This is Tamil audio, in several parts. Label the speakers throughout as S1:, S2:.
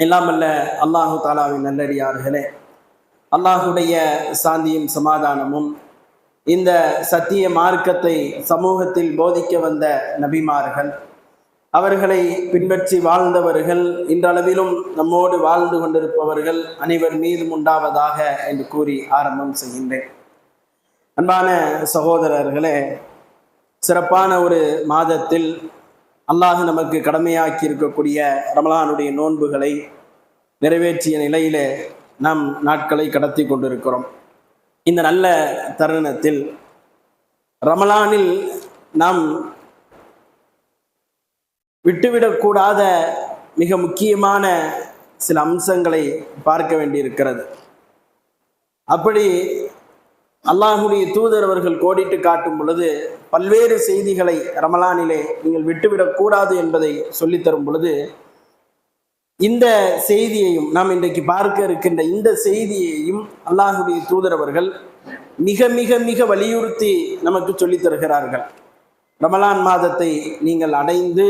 S1: எல்லாம் அல்ல அல்லாஹு தாலாவின் நல்லடியார்களே, அல்லாஹுடைய சாந்தியும் சமாதானமும் இந்த சத்திய மார்க்கத்தை சமூகத்தில் போதிக்க வந்த நபிமார்கள், அவர்களை பின்பற்றி வாழ்ந்தவர்கள், இன்றளவிலும் நம்மோடு வாழ்ந்து கொண்டிருப்பவர்கள் அனைவர் மீதும் உண்டாவதாக என்று கூறி ஆரம்பம் செய்கின்றேன். அன்பான சகோதரர்களே, சிறப்பான ஒரு மாதத்தில் அல்லாஹ் நமக்கு கடமையாக்கி இருக்கக்கூடிய ரமலானுடைய நோன்புகளை நிறைவேற்றிய நிலையிலே நாம் நாட்களை கடத்தி கொண்டிருக்கிறோம். இந்த நல்ல தருணத்தில் ரமலானில் நாம் விட்டுவிடக்கூடாத மிக முக்கியமான சில அம்சங்களை பார்க்க வேண்டியிருக்கிறது. அப்படி அல்லாஹுடைய தூதர் அவர்கள் கோடிட்டு காட்டும் பொழுது பல்வேறு செய்திகளை ரமலானிலே நீங்கள் விட்டுவிடக்கூடாது என்பதை சொல்லித்தரும் பொழுது இந்த செய்தியையும் நாம் இன்றைக்கு பார்க்க இருக்கின்ற இந்த செய்தியையும் அல்லாஹுடைய தூதர் அவர்கள் மிக மிக மிக வலியுறுத்தி நமக்கு சொல்லித் தருகிறார்கள். ரமலான் மாதத்தை நீங்கள் அடைந்து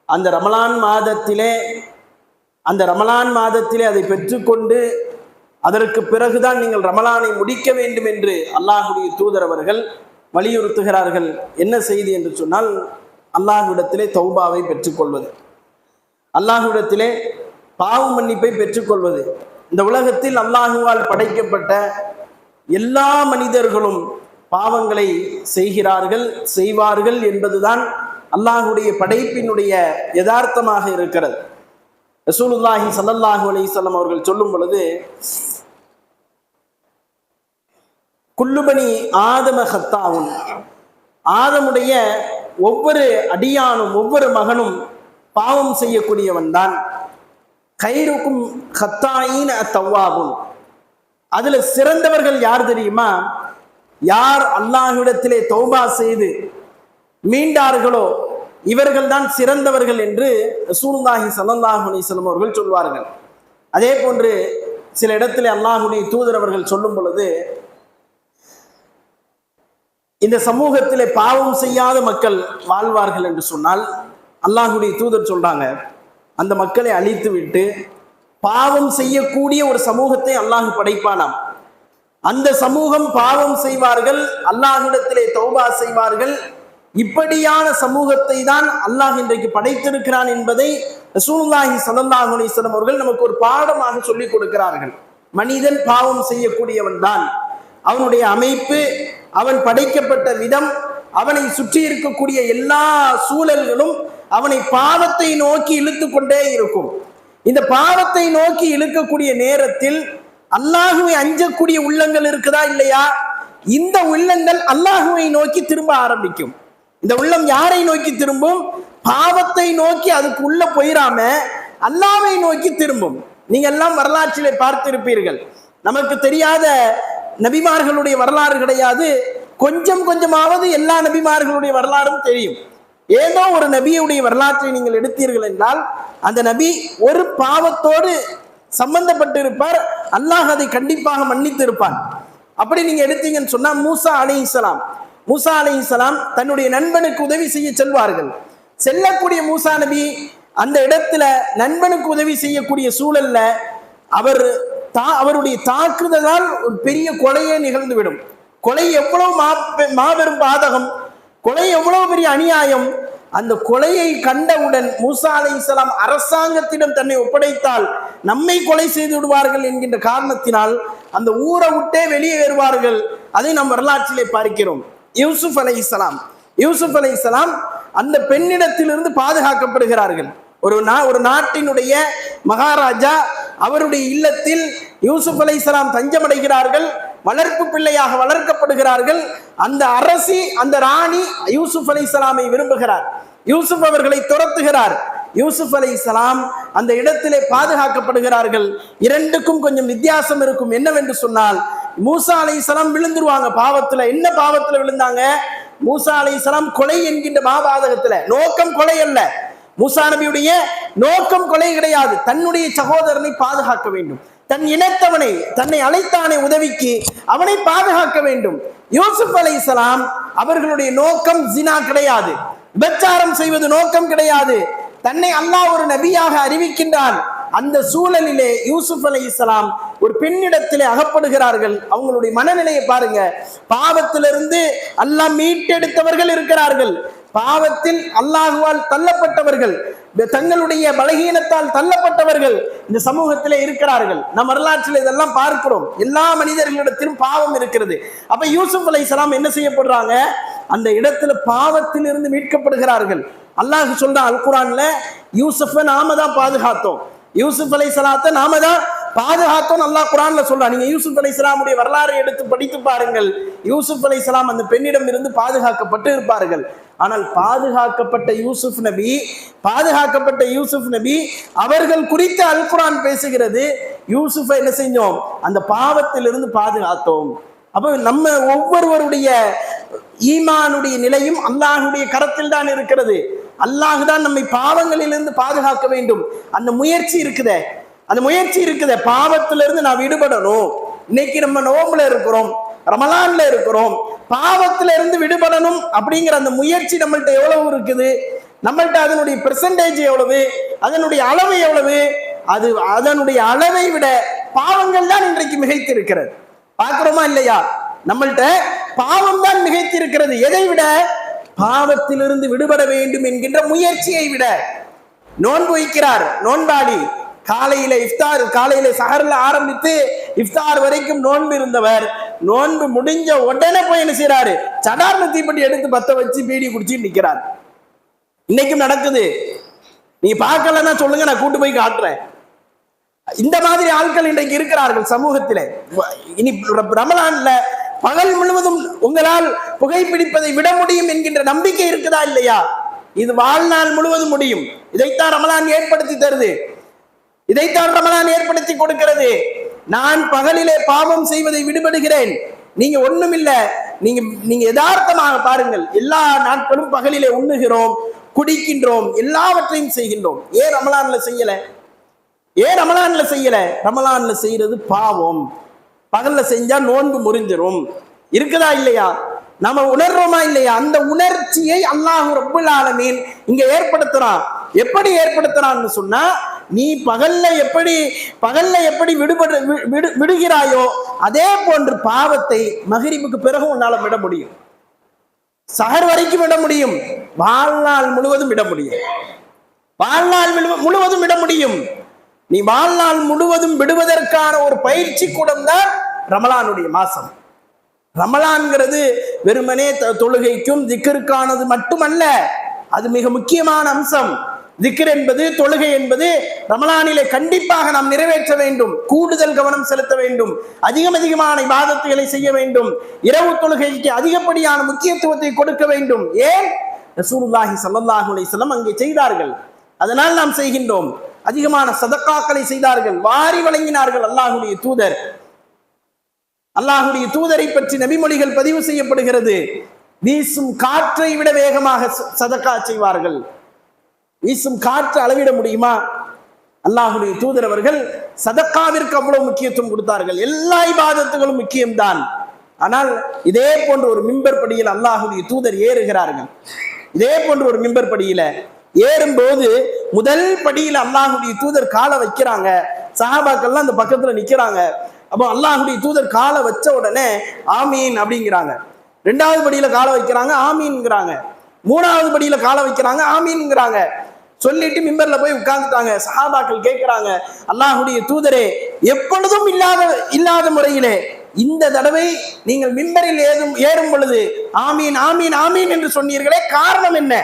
S1: அந்த ரமலான் மாதத்திலே அதை பெற்றுக்கொண்டு அதற்கு பிறகுதான் நீங்கள் ரமலானை முடிக்க வேண்டும் என்று அல்லாஹுடைய தூதர் அவர்கள் வலியுறுத்துகிறார்கள். என்ன செய்தி என்று சொன்னால், அல்லாஹ்விடத்திலே தௌபாவை பெற்றுக்கொள்வது, அல்லாஹ்விடத்திலே பாவ மன்னிப்பை பெற்றுக்கொள்வது. இந்த உலகத்தில் அல்லாஹுவால் படைக்கப்பட்ட எல்லா மனிதர்களும் பாவங்களை செய்வார்கள் என்பதுதான் அல்லாஹுடைய படைப்பினுடைய யதார்த்தமாக இருக்கிறது. ரசூலுல்லாஹி ஸல்லல்லாஹு அலைஹி வஸல்லம் அவர்கள் சொல்லும் பொழுது, குல்லுபனி ஆதம ஹத்தாவுன், ஆதமுடைய ஒவ்வொரு அடியானும் ஒவ்வொரு மகனும் பாவம் செய்யக்கூடியவன் தான். கைருக்கும் ஹத்தாயின் தவ்வாபுன், அதுல சிறந்தவர்கள் யார் தெரியுமா? யார் அல்லாஹ்விடத்திலே தௌபா செய்து மீண்டார்களோ இவர்கள் தான் சிறந்தவர்கள் என்று ரசூலுல்லாஹி ஸல்லல்லாஹு அலைஹி வஸல்லம் அவர்கள் சொல்வார்கள். அதே போன்று சில இடத்திலே அல்லாஹுடைய தூதர் அவர்கள் சொல்லும் பொழுது, இந்த சமூகத்திலே பாவம் செய்யாத மக்கள் வாழ்வார்கள் என்று சொன்னால் அல்லாஹுடைய தூதர் சொல்றாங்க, அந்த மக்களை அழித்து விட்டு பாவம் செய்யக்கூடிய ஒரு சமூகத்தை அல்லாஹ் படைப்பானாம். அந்த சமூகம் பாவம் செய்வார்கள், அல்லாஹ்விடத்திலே தௌபா செய்வார்கள். இப்படியான சமூகத்தை தான் அல்லாஹ் இன்றைக்கு படைத்திருக்கிறான் என்பதை ரசூலுல்லாஹி ஸல்லல்லாஹு அலைஹி வஸல்லம் அவர்கள் நமக்கு ஒரு பாடமாக சொல்லிக் கொடுக்கிறார்கள். மனிதன் பாவம் செய்யக்கூடியவன் தான். அவனுடைய அமைப்பு, அவன் படைக்கப்பட்ட விதம், அவனை சுற்றி இருக்கக்கூடிய எல்லா சூழல்களும் அவனை பாவத்தை நோக்கி இழுத்து கொண்டே இருக்கும். இந்த பாவத்தை நோக்கி இழுக்கக்கூடிய நேரத்தில் அல்லாஹுவை அஞ்சக்கூடிய உள்ளங்கள் இருக்குதா இல்லையா? இந்த உள்ளங்கள் அல்லாஹுவை நோக்கி திரும்ப ஆரம்பிக்கும். இந்த உள்ளம் யாரை நோக்கி திரும்பும்? பாவத்தை நோக்கி அதுக்கு உள்ள போயிடாம அல்லாஹ்வை நோக்கி திரும்பும். நீங்க எல்லாம் வரலாற்றிலே பார்த்திருப்பீர்கள். நமக்கு தெரியாத நபிமார்களுடைய வரலாறு கிடையாது. கொஞ்சம் கொஞ்சமாவது எல்லா நபிமார்களுடைய வரலாறும் தெரியும். ஏதோ ஒரு நபியுடைய வரலாற்றை நீங்கள் எடுத்தீர்கள் என்றால் அந்த நபி ஒரு பாவத்தோடு சம்பந்தப்பட்டு இருப்பார். அல்லாஹ் அதை கண்டிப்பாக மன்னித்து இருப்பான். அப்படி நீங்க எடுத்தீங்கன்னு சொன்னா, மூசா அலைஹிஸ்ஸலாம் தன்னுடைய நண்பனுக்கு உதவி செய்ய செல்வார்கள். செல்லக்கூடிய மூசா நபி அந்த இடத்துல நண்பனுக்கு உதவி செய்யக்கூடிய சூழல்ல அவருடைய தாக்குதலால் ஒரு பெரிய கொலையே நிகழ்ந்துவிடும். கொலை எவ்வளவு மாபெரும் பாதகம், கொலை எவ்வளவு பெரிய அநியாயம். அந்த கொலையை கண்டவுடன் மூசா அலைஹிஸ்ஸலாம் அரசாங்கத்திடம் தன்னை ஒப்படைத்தால் நம்மை கொலை செய்து விடுவார்கள் என்கின்ற காரணத்தினால் அந்த ஊரை விட்டே வெளியே வருவார்கள். அதை நாம் வரலாற்றிலே பார்க்கிறோம். யூசுப் அலைஹிஸ்ஸலாம் அந்த பெண்ணிடத்திலிருந்து பாதுகாக்கப்படுகிறார்கள். ஒரு நாட்டினுடைய மகாராஜா அவருடைய இல்லத்தில் யூசுப் அலைஹிஸ்ஸலாம் தஞ்சமடைகிறார்கள். வளர்ப்பு பிள்ளையாக வளர்க்கப்படுகிறார்கள். அந்த அரசி, அந்த ராணி யூசுப் அலைஹிஸ்ஸலாமை விரும்புகிறார். யூசுப் அவர்களை துரத்துகிறார். யூசுப் அலைஹிஸ்ஸலாம் அந்த இடத்திலே பாதுகாக்கப்படுகிறார்கள். இரண்டுக்கும் கொஞ்சம் வித்தியாசம் இருக்கும். என்னவென்று சொன்னால், மூசா அலைஹிஸ்ஸலாம் விழுந்துருவாங்க பாவத்துல. என்ன பாவத்துல விழுந்தாங்க? மூசா அலைஹிஸ்ஸலாம் கொலை என்கின்ற மாபாதகத்துல. நோக்கம் கொலை அல்ல, மூசா நபியுடைய நோக்கம் கொலை கிடையாது. தன்னுடைய சகோதரனை பாதுகாக்க வேண்டும், தன் இனத்தவனை, தன்னை அழைத்தானே உதவிக்கு, அவனை பாதுகாக்க வேண்டும். யூசுப் அலைஹிஸ்ஸலாம் அவர்களுடைய நோக்கம் ஜினா கிடையாது, விபச்சாரம் செய்வது நோக்கம் கிடையாது. தன்னை அல்லாஹ் ஒரு நபியாக அறிவிக்கின்றான். அந்த சூழலிலே யூசுப் அலைஹிஸ்ஸலாம் ஒரு பெண்ணிடத்திலே அகப்படுகிறார்கள். அவங்களுடைய மனநிலையை பாருங்க. பாவத்திலிருந்து அல்லாஹ் மீட்டெடுத்தவர்கள் இருக்கிறார்கள், பாவத்தில் அல்லாஹுவால் தள்ளப்பட்டவர்கள், தங்களுடைய பலகீனத்தால் தள்ளப்பட்டவர்கள் இந்த சமூகத்திலே இருக்கிறார்கள். நம் வரலாற்றில் இதெல்லாம் பார்க்கிறோம். எல்லா மனிதர்களிடத்திலும் பாவம் இருக்கிறது. அப்ப யூசுப் அலைஹிஸ்ஸலாம் என்ன செய்யப்படுறாங்க? அந்த இடத்துல பாவத்திலிருந்து மீட்கப்படுகிறார்கள். அல்லாஹ் சொல்றான் அல் குர்ஆன்ல, யூசுஃபை நாம தான் பாதுகாத்தோம், யூசுப் அலைஹிஸ்ஸலாத்தை நாம தான் பாதுகாத்தோம் அல்லாஹ் குர்ஆன்ல சொல்றான். நீங்க யூசுப் அலைஹிஸ்ஸலாமுடைய வரலாறை எடுத்து படித்து பாருங்கள். யூசுப் அலைஹிஸ்ஸலாம் அந்த பெண்ணிடம் இருந்து பாதுகாக்கப்பட்டு இருப்பார்கள். ஆனால் பாதுகாக்கப்பட்ட யூசுப் நபி அவர்கள் குறித்து அல் குர்ஆன் பேசுகிறது, யூசுஃபை என்ன செஞ்சோம்? அந்த பாவத்திலிருந்து பாதுகாத்தோம். அப்ப நம்ம ஒவ்வொருவருடைய ஈமானுடைய நிலையும் அல்லாஹுடைய கரத்தில் தான் இருக்கிறது. அல்லாஹ் தான் நம்மை பாவங்களிலிருந்து பாதுகாக்க வேண்டும். அந்த முயற்சி இருக்குதே, பாவத்திலிருந்து நான் விடுபடணும். இன்னைக்கு நம்ம நோம்புல இருக்கிறோம், ரமலான்ல இருக்கிறோம், பாவத்தில இருந்து விடுபடணும் அப்படிங்கிற அந்த முயற்சி நம்மள்ட்ட எவ்வளவு இருக்குது? நம்மள்ட்ட அதனுடைய பெர்சன்டேஜ் எவ்வளவு, அதனுடைய அளவு எவ்வளவு? அதனுடைய அளவை விட பாவங்கள் தான் இன்றைக்கு மிகைத்து இருக்கிறது. பார்க்கிறோமா இல்லையா? நம்மள்ட்ட பாவம் தான் மிகைத்து இருக்கிறது. எதை விட? பாவத்திலிருந்து விடுபட வேண்டும் என்கின்ற முயற்சியை விட. நோன்பு வைக்கிறார் நோன்பாளி, காலையில சஹர்ல ஆரம்பித்து இஃப்தார் வரைக்கும் நோன்பு இருந்தவர், நோன்பு முடிஞ்ச உடனே போய் என்ன செய்யறாரு? சடார்னு தீப்பெட்டி எடுத்து பத்த வச்சு பீடி குடிச்சு நிக்கிறார். இன்னைக்கும் நடக்குது. நீங்க பார்க்கலன்னா சொல்லுங்க, நான் கூட்டு போய் காட்டுறேன். இந்த மாதிரி ஆட்கள் இன்றைக்கு இருக்கிறார்கள் சமூகத்திலே. இனி ரமலான்ல பகல் முழுவதும் உங்களால் புகைப்பிடிப்பதை விட முடியும் என்கின்ற நம்பிக்கை இருக்குதா இல்லையா? இது வாழ்நாள் முழுவதும் முடியும். இதைத்தான் ரமலான் ஏற்படுத்தி தருது, இதைத்தான் ரமலான் ஏற்படுத்தி கொடுக்கிறது. நான் பகலிலே பாவம் செய்வதை விடுபடுகிறேன். நீங்க ஒண்ணுமில்ல, நீங்க யதார்த்தமாக பாருங்கள். எல்லா நாட்களும் பகலிலே உண்ணுகிறோம், குடிக்கின்றோம், எல்லாவற்றையும் செய்கின்றோம். ஏன் ரமலான்ல செய்யல? ரமலான்ல செய்யறது பாவம். பகல்ல செஞ்சா நோன்பு முறிஞ்சிரும். இருக்குதா இல்லையா? நம்ம உணர்றோமா இல்லையா? அந்த உணர்ச்சியை அல்லாஹ் ரப்புல் ஆலமீன் இங்க ஏற்படுத்துறான். எப்படி ஏற்படுத்துறான்னு சொன்னா, நீ பகல்ல எப்படி விடுகிறாயோ அதே போன்று பாவத்தை மகரிபுக்கு பிறகு உன்னால விட முடியும், சஹர் வரைக்கும் விட முடியும், வாழ்நாள் முழுவதும் விட முடியும். நீ வாழ்நாள் முழுவதும் விடுவதற்கான ஒரு பயிற்சி கூடம் தான் ரமலானுடைய மாசம். ரமலான்ங்கிறது வெறுமனே தொழுகைக்கும் திக்ருக்கானது மட்டுமல்ல, அது மிக முக்கியமான அம்சம். திக்ர் என்பது, தொழுகை என்பது ரமலானிலே கண்டிப்பாக நாம் நிறைவேற்ற வேண்டும். கூடுதல் கவனம் செலுத்த வேண்டும், அதிகமான இபாதத்துகளை செய்ய வேண்டும், இரவு தொழுகைக்கு அதிகப்படியான முக்கியத்துவத்தை கொடுக்க வேண்டும். ஏன்? ரசூலுல்லாஹி ஸல்லல்லாஹு அலைஹி வஸல்லம் அங்கே செய்தார்கள், அதனால் நாம் செய்கின்றோம். அதிகமான சதக்காக்களை செய்தார்கள், வாரி வழங்கினார்கள். அல்லாஹுடைய தூதரை பற்றி நபிமொழிகள் பதிவு செய்யப்படுகிறது. வீசும் காற்றை விட வேகமாக சதக்கா செய்வார்கள். வீசும் காற்று அளவிட முடியுமா? அல்லாஹுடைய தூதர் அவர்கள் சதக்காவிற்கு அவ்வளவு முக்கியத்துவம் கொடுத்தார்கள். எல்லா இபாதத்துகளும் முக்கியம்தான். ஆனால் இதே போன்ற ஒரு மிம்பர் படியில் அல்லாஹுடைய தூதர் ஏறுகிறார்கள். இதே போன்ற ஒரு மிம்பர் படியில ஏறும்போது முதல் படியில் அல்லாஹுடைய தூதர் காலை வைக்கிறாங்க. சஹாபாக்கள்லாம் அந்த பக்கத்துல நிக்கிறாங்க. அப்போ அல்லாஹுடைய தூதர் காலை வச்ச உடனே ஆமீன் அப்படிங்கிறாங்க. ரெண்டாவது படியில காலை வைக்கிறாங்க, ஆமீன்ங்கிறாங்க. மூணாவது படியில காலை வைக்கிறாங்க, ஆமீன்ங்கிறாங்க. சொல்லிட்டு மிம்பர்ல போய் உட்கார்ந்துட்டாங்க. சஹாபாக்கள் கேட்கிறாங்க, அல்லாஹுடைய தூதரே, எப்பொழுதும் இல்லாத முறையிலே இந்த தடவை நீங்கள் மிம்பரில் ஏறும் பொழுது ஆமீன் ஆமீன் ஆமீன் என்று சொன்னீர்களே, காரணம் என்ன?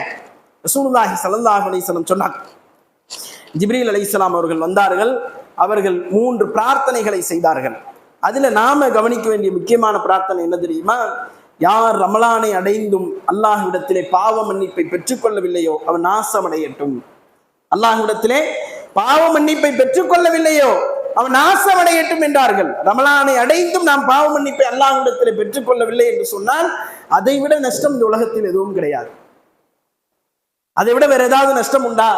S1: ரசூலுல்லாஹி ஸல்லல்லாஹு அலைஹி வஸல்லம் சொன்னாங்க, ஜிப்ரீல் அலைஹிஸ்ஸலாம் அவர்கள் வந்தார்கள். அவர்கள் 3 பிரார்த்தனைகளை செய்தார்கள். அதுல நாம கவனிக்க வேண்டிய முக்கியமான பிரார்த்தனை என்ன தெரியுமா? யார் ரமலானை அடைந்தும் அல்லாஹ்விடத்திலே பாவ மன்னிப்பை பெற்றுக்கொள்ளவில்லையோ அவன் நாசமடையட்டும். அல்லாஹ்விடத்திலே பாவ மன்னிப்பை பெற்றுக்கொள்ளவில்லையோ அவன் நாசமடையட்டும் என்றார்கள். ரமலானை அடைந்தும் நாம் பாவ மன்னிப்பை அல்லாஹ்விடத்திலே பெற்றுக்கொள்ளவில்லை என்று சொன்னால் அதை விட நஷ்டம் இந்த உலகத்தில் எதுவும் கிடையாது. அதை விட வேற ஏதாவது நஷ்டம் உண்டா?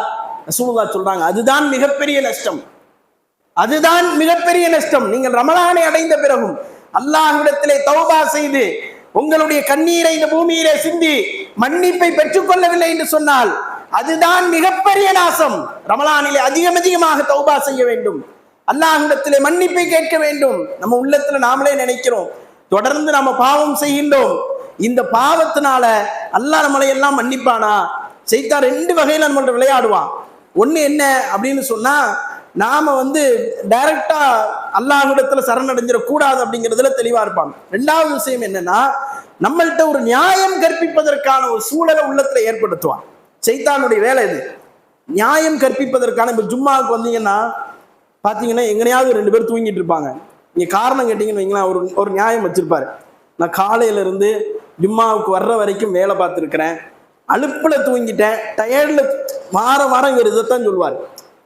S1: ரசூலுல்லாஹ் சொல்றாங்க, அதுதான் மிகப்பெரிய நஷ்டம். அதுதான் மிகப்பெரிய நஷ்டம். நீங்கள் ரமலானை அடைந்த பிறகும் அல்லாஹ்விடத்திலே தௌபா செய்து உங்களுடைய கண்ணீரை இந்த பூமியிலே சிந்தி மன்னிப்பை பெற்றுக்கொள்ளவில்லை என்று சொன்னால் அதுதான் மிகப்பெரிய நாசம். ரமலானிலே அதிகமாக தௌபா செய்ய வேண்டும், அல்லாஹ்விடத்திலே மன்னிப்பை கேட்க வேண்டும். நம்ம உள்ளத்துல நாமளே நினைக்கிறோம், தொடர்ந்து நம்ம பாவம் செய்கின்றோம், இந்த பாவத்தினால அல்லாஹ் நம்மளை எல்லாம் மன்னிப்பானா? சைத்தான் ரெண்டு வகையில நம்மள்ட்ட விளையாடுவான். ஒண்ணு என்ன அப்படின்னு சொன்னா, நாம டைரக்டா அல்லாஹ்விடத்துல சரணடைஞ்சிட கூடாது அப்படிங்கிறதுல தெளிவா இருப்பாங்க. ரெண்டாவது விஷயம் என்னன்னா, நம்மள்கிட்ட ஒரு நியாயம் கற்பிப்பதற்கான ஒரு சூழலை உள்ளத்துல ஏற்படுத்துவான். சைத்தானுடைய வேலை இது, நியாயம் கற்பிப்பதற்கான. இப்ப ஜும்மாவுக்கு வந்தீங்கன்னா பாத்தீங்கன்னா எங்கனையாவது ரெண்டு பேர் தூங்கிட்டு இருப்பாங்க. நீங்க காரணம் கேட்டீங்கன்னு வைங்களேன், ஒரு நியாயம் வச்சிருப்பாரு. நான் காலையில இருந்து ஜும்மாவுக்கு வர்ற வரைக்கும் வேலை பார்த்துருக்கிறேன், அலுப்புல தூங்கிட்டேன், டயர்ட்ல வாரம் இவர் இதைத்தான் சொல்லுவார்.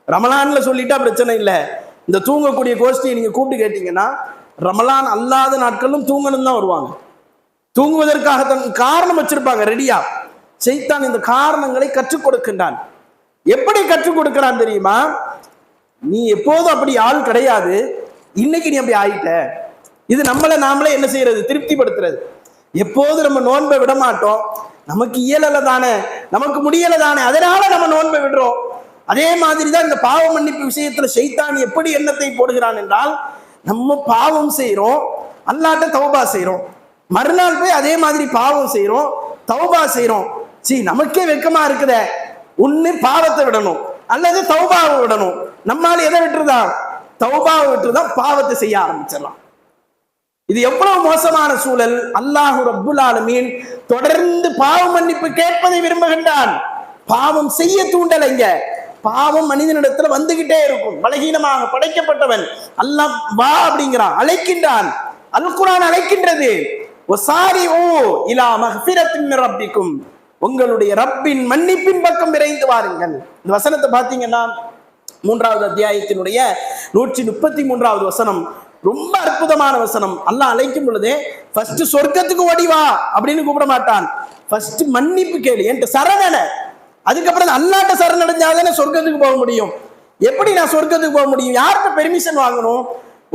S1: ரமலான்ல சொல்லிட்டா பிரச்சனை இல்லை. இந்த தூங்கக்கூடிய கோஷ்டியை நீங்க கூப்பிட்டு கேட்டீங்கன்னா ரமலான் அல்லாத நாட்களும் தூங்கணும் தான் வருவாங்க. தூங்குவதற்காக தன் காரணம் வச்சிருப்பாங்க ரெடியா. சைத்தான் இந்த காரணங்களை கற்றுக் கொடுக்கின்றான். எப்படி கற்றுக் கொடுக்கிறான் தெரியுமா? நீ எப்போதும் அப்படி ஆள் கிடையாது, இன்னைக்கு நீ அப்படி ஆயிட்ட. இது நாமளே என்ன செய்யறது? திருப்திப்படுத்துறது. எப்போது நம்ம நோன்பை விட மாட்டோம், நமக்கு இயலல தானே, நமக்கு முடியல தானே, அதனால நம்ம நோன்பை விடுறோம். அதே மாதிரிதான் இந்த பாவ மன்னிப்பு விஷயத்துல சைத்தான் எப்படி எண்ணத்தை போடுகிறான் என்றால், நம்ம பாவம் செய்யறோம், அல்லாஹ்ட்ட தௌபா செய்யறோம், மறுநாள் போய் அதே மாதிரி பாவம் செய்யறோம், தௌபா செய்யறோம். நமக்கே வெக்கமா இருக்குத, ஒண்ணு பாவத்தை விடணும் அல்லது தௌபாவை விடணும். நம்மால எதை விட்டுருதா? தௌபாவை விட்டுருதான் பாவத்தை செய்ய ஆரம்பிச்சிடலாம். இது எவ்வளவு மோசமான சூழல்! அல்லாஹ் ரப்புல் ஆலமீன் தொடர்ந்து பாவ மன்னிப்பு கேட்பதை விரும்புகின்றான். பாவம் செய்ய தூண்டலைங்க. பாவம் மனிதனிடத்துல வந்துகிட்டே இருக்கும். பலகீனமாக படைக்கப்பட்டவன் அல்லாஹ் வா அப்படிங்கிறான், அழைக்கின்றான். அல் குர்ஆன் அழைக்கின்றது, வஸாரிஊ இலா மக்ஃபிரத்தின் மின் ரப்பிக்கும், உங்களுடைய ரப்பின் மன்னிப்பின் பக்கம் விரைந்து வாருங்கள். இந்த வசனத்தை பார்த்தீங்கன்னா 3வது அத்தியாயத்தினுடைய 133வது வசனம் ரொம்ப அற்புதமான வசனம். அல்லாஹ் அழைக்கும் பொழுதே ஃபர்ஸ்ட் சொர்க்கத்துக்கு ஓடி வா அப்படின்னு கூப்பிட மாட்டான். ஃபர்ஸ்ட் மன்னிப்பு கேளு, என்கிட்ட சரணட. அதுக்கப்புறம் அல்லாஹ்ட்ட சரணடைஞ்சாதானே சொர்க்கத்துக்கு போக முடியும். எப்படி நான் சொர்க்கத்துக்கு போக முடியும்? யார்கிட்ட பெர்மிஷன் வாங்கணும்?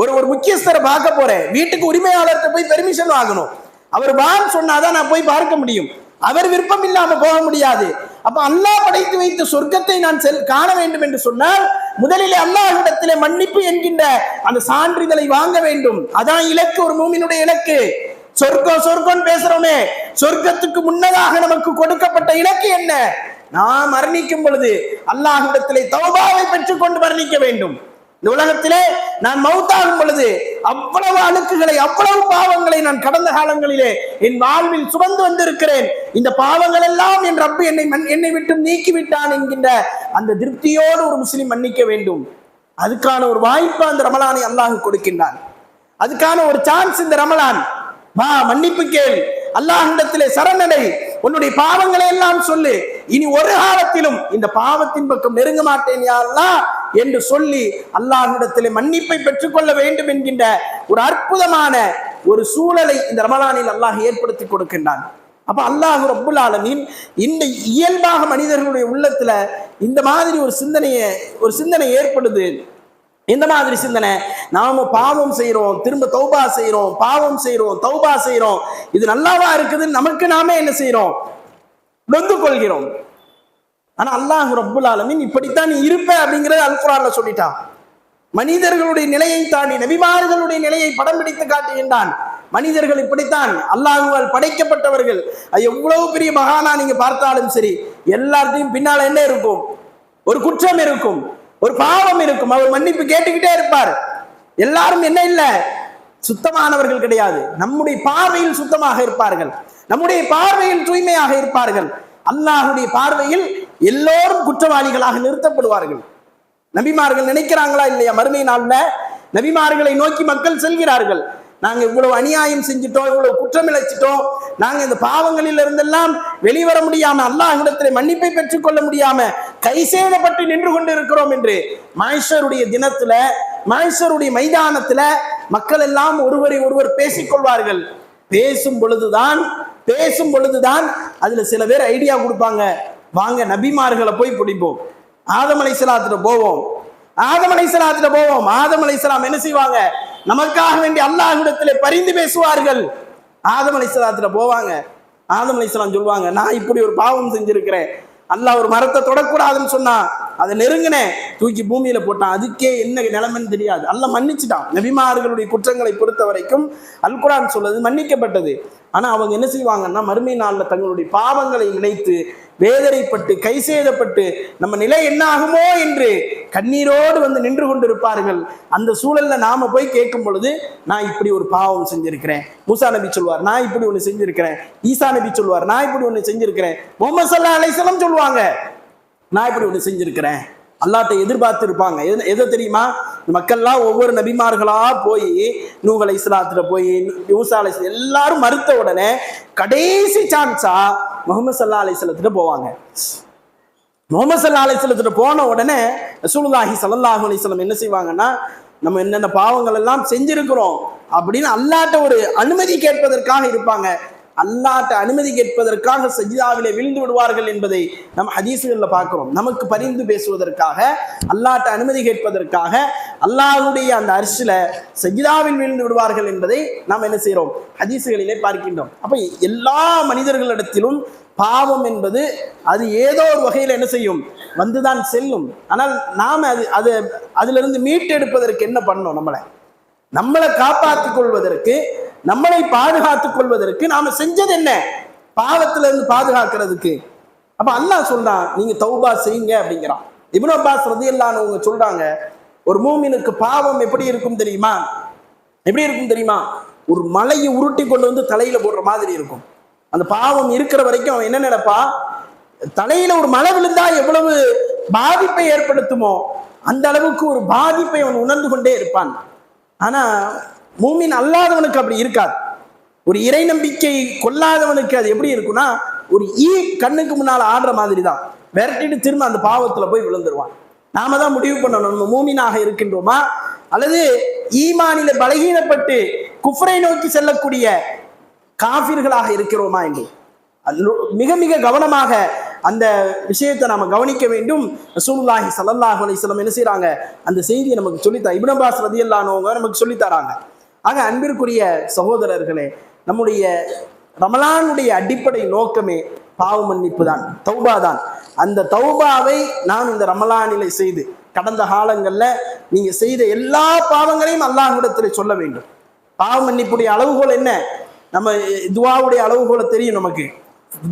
S1: ஒரு முக்கியஸ்தரை பார்க்க போறேன், வீட்டுக்கு உரிமையாளர்கிட்ட போய் பெர்மிஷன் வாங்கணும். அவர் வான்னு சொன்னாதான் நான் போய் பார்க்க முடியும். அவர் விருப்பம் இல்லாம போக முடியாது. அப்ப அல்லாஹ் படைத்து வைத்த சொர்க்கத்தை நான் காண வேண்டும் என்று சொன்னால் முதலிலே அல்லாஹ்விடத்திலே மன்னிப்பு என்கின்ற அந்த சான்றிதழை வாங்க வேண்டும். அதான் இலக்கு, ஒரு மூமினுடைய இலக்கு. சொர்க்கம் பேசுறோமே, சொர்க்கத்துக்கு முன்னதாக நமக்கு கொடுக்கப்பட்ட இலக்கு என்ன? நாம் மரணிக்கும் பொழுது அல்லாஹ்விடத்திலே தௌபாவை பெற்றுக் கொண்டு மரணிக்க வேண்டும். இந்த உலகத்திலே நான் மௌத்தாகும் பொழுது அவ்வளவு அழுக்குகளை, அவ்வளவு பாவங்களை நான் கடந்த காலங்களிலே என் வாழ்வில் சுமந்து வந்திருக்கிறேன். இந்த பாவங்கள் எல்லாம் என் ரப்பு என்னை விட்டு நீக்கிவிட்டான் என்கின்ற அந்த திருப்தியோடு ஒரு முஸ்லிம் மன்னிக்க வேண்டும். அதுக்கான ஒரு வாய்ப்பு அந்த ரமலானை அல்லாஹ் கொடுக்கின்றான். அதுக்கான ஒரு சான்ஸ் இந்த ரமலான். வா, மன்னிப்பு கேள், அல்லாஹ்விடத்திலே சரணடை, உன்னுடைய பாவங்களை எல்லாம் சொல்லு, இனி ஒரு காலத்திலும் இந்த பாவத்தின் பக்கம் நெருங்க மாட்டேன் யா அல்லாஹ் என்று சொல்லி அல்லாஹ்விடத்திலே மன்னிப்பை பெற்றுக்கொள்ள வேண்டும் என்கின்ற ஒரு அற்புதமான ஒரு சூழலை இந்த ரமலானில் அல்லாஹ் ஏற்படுத்தி கொடுக்கின்றான். அப்ப அல்லாஹ் ரப்புல் ஆலமீன் இந்த இயல்பாக மனிதர்களுடைய உள்ளத்துல இந்த மாதிரி ஒரு சிந்தனை ஏற்படுது. இந்த மாதிரி சிந்தனை, நாம பாவம் செய்யறோம், திரும்ப தௌபா செய்யறோம், பாவம் செய்யறோம், தௌபா செய்யறோம், இது நல்லாவா இருக்குது, நமக்கு நாமே என்ன செய்யறோம்? நொந்து கொள்கிறோம். ஆனா அல்லாஹ் ரப்புல் ஆலமீன் இப்படித்தான் நீ இருப்ப அப்படிங்கறத அல் குர்ஆன்ல சொல்லிட்டான். மனிதர்களுடைய நிலையை தாண்டி நபிமார்களுடைய நிலையை படம் பிடித்து காட்டுகின்றான். மனிதர்கள் இப்படித்தான், அல்லாஹ்வால் படைக்கப்பட்டவர்கள். எவ்வளவு பெரிய மகானா நீங்க பார்த்தாலும் சரி, எல்லாத்தையும் பின்னால என்ன இருக்கும்? ஒரு குற்றம் இருக்கும், ஒரு பாவம் இருக்கும். அவர் மன்னிப்பு கேட்டுக்கிட்டே இருப்பார். எல்லாரும் என்ன இல்ல, சுத்தமானவர்கள் கிடையாது. நம்முடைய பார்வையில் சுத்தமாக இருப்பார்கள், நம்முடைய பார்வையில் தூய்மையாக இருப்பார்கள். அல்லாஹ்வுடைய பார்வையில் எல்லோரும் குற்றவாளிகளாக நிறுத்தப்படுவார்கள். நபிமார்கள் நினைக்கிறாங்களா இல்லையா, மறுமை நாள்ல நபிமார்களை நோக்கி மக்கள் செல்கிறார்கள், நாங்க இவ்வளவு அநியாயம் செஞ்சிட்டோம், இவ்வளவு குற்றம் இழைச்சிட்டோம், நாங்க இந்த பாவங்களில் இருந்தெல்லாம் வெளிவர முடியாம, அல்லாஹ்விடத்திலே மன்னிப்பை பெற்றுக் கொள்ள முடியாம கைசேதப்பட்டு நின்று கொண்டு இருக்கிறோம் என்று மஹ்ஷருடைய தினத்துல, மஹ்ஷருடைய மைதானத்துல மக்கள் எல்லாம் ஒருவரை ஒருவர் பேசிக்கொள்வார்கள். பேசும் பொழுதுதான் அதுல சில பேர் ஐடியா கொடுப்பாங்க, வாங்க நபிமார்களை போய் பிடிப்போம், ஆதம் அலைஹிஸ்ஸலாத்துல போவோம். ஆதம் அலைஹிஸ்ஸலாம் என்ன செய்வாங்க? நமக்காக வேண்டி அல்லாஹ்விடத்திலே பரிந்து பேசுவார்கள். ஆதம் அலைஹிஸ்ஸலாத்துல போவாங்க. ஆதம் அலைஹிஸ்ஸலாம் சொல்லுவாங்க, நான் இப்படி ஒரு பாவம் செஞ்சிருக்கிறேன், அல்லாஹ் ஒரு மரத்தை தொடக்கூடாதுன்னு சொன்னா அதை நெருங்கின தூக்கி பூமியில போட்டான். அதுக்கே என்ன நிலைமைன்னு தெரியாது, அல்லாஹ் மன்னிச்சுட்டான். நபிமார்களுடைய குற்றங்களை பொறுத்த வரைக்கும் அல் குர்ஆன் சொல்றது மன்னிக்கப்பட்டது. ஆனா அவங்க என்ன செய்வாங்கன்னா மறுமை நாள்ல தங்களுடைய பாவங்களை நினைத்து வேதனைப்பட்டு கைசேதப்பட்டு நம்ம நிலை என்ன ஆகுமோ என்று கண்ணீரோடு வந்து நின்று கொண்டிருப்பார்கள். அந்த சூழல்ல நாம போய் கேட்கும் பொழுது, நான் இப்படி ஒரு பாவம் செஞ்சிருக்கிறேன். மூசா நபி சொல்வார், நான் இப்படி ஒண்ணு செஞ்சிருக்கிறேன். ஈசா நபி சொல்வார், நான் இப்படி ஒண்ணு செஞ்சிருக்கிறேன். முஹம்மது ஸல்லல்லாஹு அலைஹி வஸல்லம் சொல்லுவாங்க, நான் இப்படி ஒண்ணு செஞ்சிருக்கிறேன். அல்லாஹ்ட்ட எதிர்பார்த்து இருப்பாங்க. எதை தெரியுமா? மக்கள்லாம் ஒவ்வொரு நபிமார்களா போய் நூஹ் அலைஹிஸ்ஸலாத்துல போய் மூசா அலைஹிஸ்ஸலாம் எல்லாரும் மறுத்த உடனே கடைசி சான்ஸா முஹம்மது ஸல்லல்லாஹு அலைஹி வஸல்லத்துக்கு போவாங்க. முஹம்மது ஸல்லல்லாஹு அலைஹி வஸல்லத்துக்கு போன உடனே ரசூலுல்லாஹி ஸல்லல்லாஹு அலைஹி வஸல்லம் என்ன செய்வாங்கன்னா, நம்ம என்னென்ன பாவங்கள் எல்லாம் செஞ்சிருக்கிறோம் அப்படின்னு அல்லாஹ்ட்ட ஒரு அனுமதி கேட்பதற்காக இருப்பாங்க. அல்லாஹ்ட்ட அனுமதி கேட்பதற்காக சஜிதாவிலே விழுந்து விடுவார்கள் என்பதை நம்ம ஹதீசுகளில் பார்க்கிறோம். நமக்கு பரிந்து பேசுவதற்காக, அல்லாஹ்ட்ட அனுமதி கேட்பதற்காக அல்லாஹ்வுடைய அந்த அர்ஷில சஜிதாவில் விழுந்து விடுவார்கள் என்பதை நாம் என்ன செய்கிறோம், ஹதீசுகளிலே பார்க்கின்றோம். அப்ப எல்லா மனிதர்களிடத்திலும் பாவம் என்பது அது ஏதோ ஒரு வகையில் என்ன செய்யும், வந்துதான் செல்லும். ஆனால் நாம அதிலிருந்து மீட்டெடுப்பதற்கு என்ன பண்ணோம், நம்மளை காப்பாற்றிக் கொள்வதற்கு, நம்மளை பாதுகாத்துக் கொள்வதற்கு நாம செஞ்சது என்ன, பாவத்துல இருந்து பாதுகாக்கிறதுக்கு. அப்ப அல்லாஹ் சொல்றான், நீங்க தௌபா செய்யுங்க அப்படிங்கிறான். இப்னு அப்பாஸ் ரலியல்லாஹு அன்ஹு சொல்றாங்க, ஒரு மூமினுக்கு பாவம் எப்படி இருக்கும் தெரியுமா, எப்படி இருக்கும் தெரியுமா, ஒரு மலையை உருட்டி கொண்டு வந்து தலையில போடுற மாதிரி இருக்கும். அந்த பாவம் இருக்கிற வரைக்கும் அவன் என்ன நினைப்பா, தலையில ஒரு மழை விழுந்தா எவ்வளவு பாதிப்பை ஏற்படுத்துமோ அந்த அளவுக்கு ஒரு பாதிப்பை அவன் உணர்ந்து கொண்டே இருப்பான். ஆனா மூமின் அல்லாதவனுக்கு அப்படி இருக்காது. ஒரு இறை நம்பிக்கை கொள்ளாதவனுக்கு அது எப்படி இருக்குன்னா, ஒரு ஈ கண்ணுக்கு முன்னால ஆடுற மாதிரி தான், விரட்டிட்டு திரும்ப அந்த பாவத்துல போய் விழுந்துருவான். நாம தான் முடிவு பண்ணணும், நம்ம மூமினாக இருக்கின்றோமா அல்லது ஈமானில பலகீனப்பட்டு குஃப்ரை நோக்கி செல்லக்கூடிய காஃபிர்களாக இருக்கிறோமா என்று மிக மிக கவனமாக அந்த விஷயத்தை நாம கவனிக்க வேண்டும். ரசூலுல்லாஹி ஸல்லல்லாஹு அலைஹி வஸல்லம் என்ன செய்றாங்க, அந்த செய்தியை நமக்கு சொல்லித்தா இப்னு அப்பாஸ் ரலியல்லாஹு அன்ஹு நமக்கு சொல்லித்தராங்க. ஆக அன்பிற்குரிய சகோதரர்களே, நம்முடைய ரமலானுடைய அடிப்படை நோக்கமே பாவ மன்னிப்பு தான், தௌபா தான். அந்த தௌபாவை நாம் இந்த ரமலானிலே செய்து, கடந்த காலங்கள்ல நீங்க செய்த எல்லா பாவங்களையும் அல்லாஹ்விடத்தில் சொல்ல வேண்டும். பாவ மன்னிப்புடைய அளவுகோல் என்ன, நம்ம துஆவுடைய அளவுகோலை தெரியும் நமக்கு.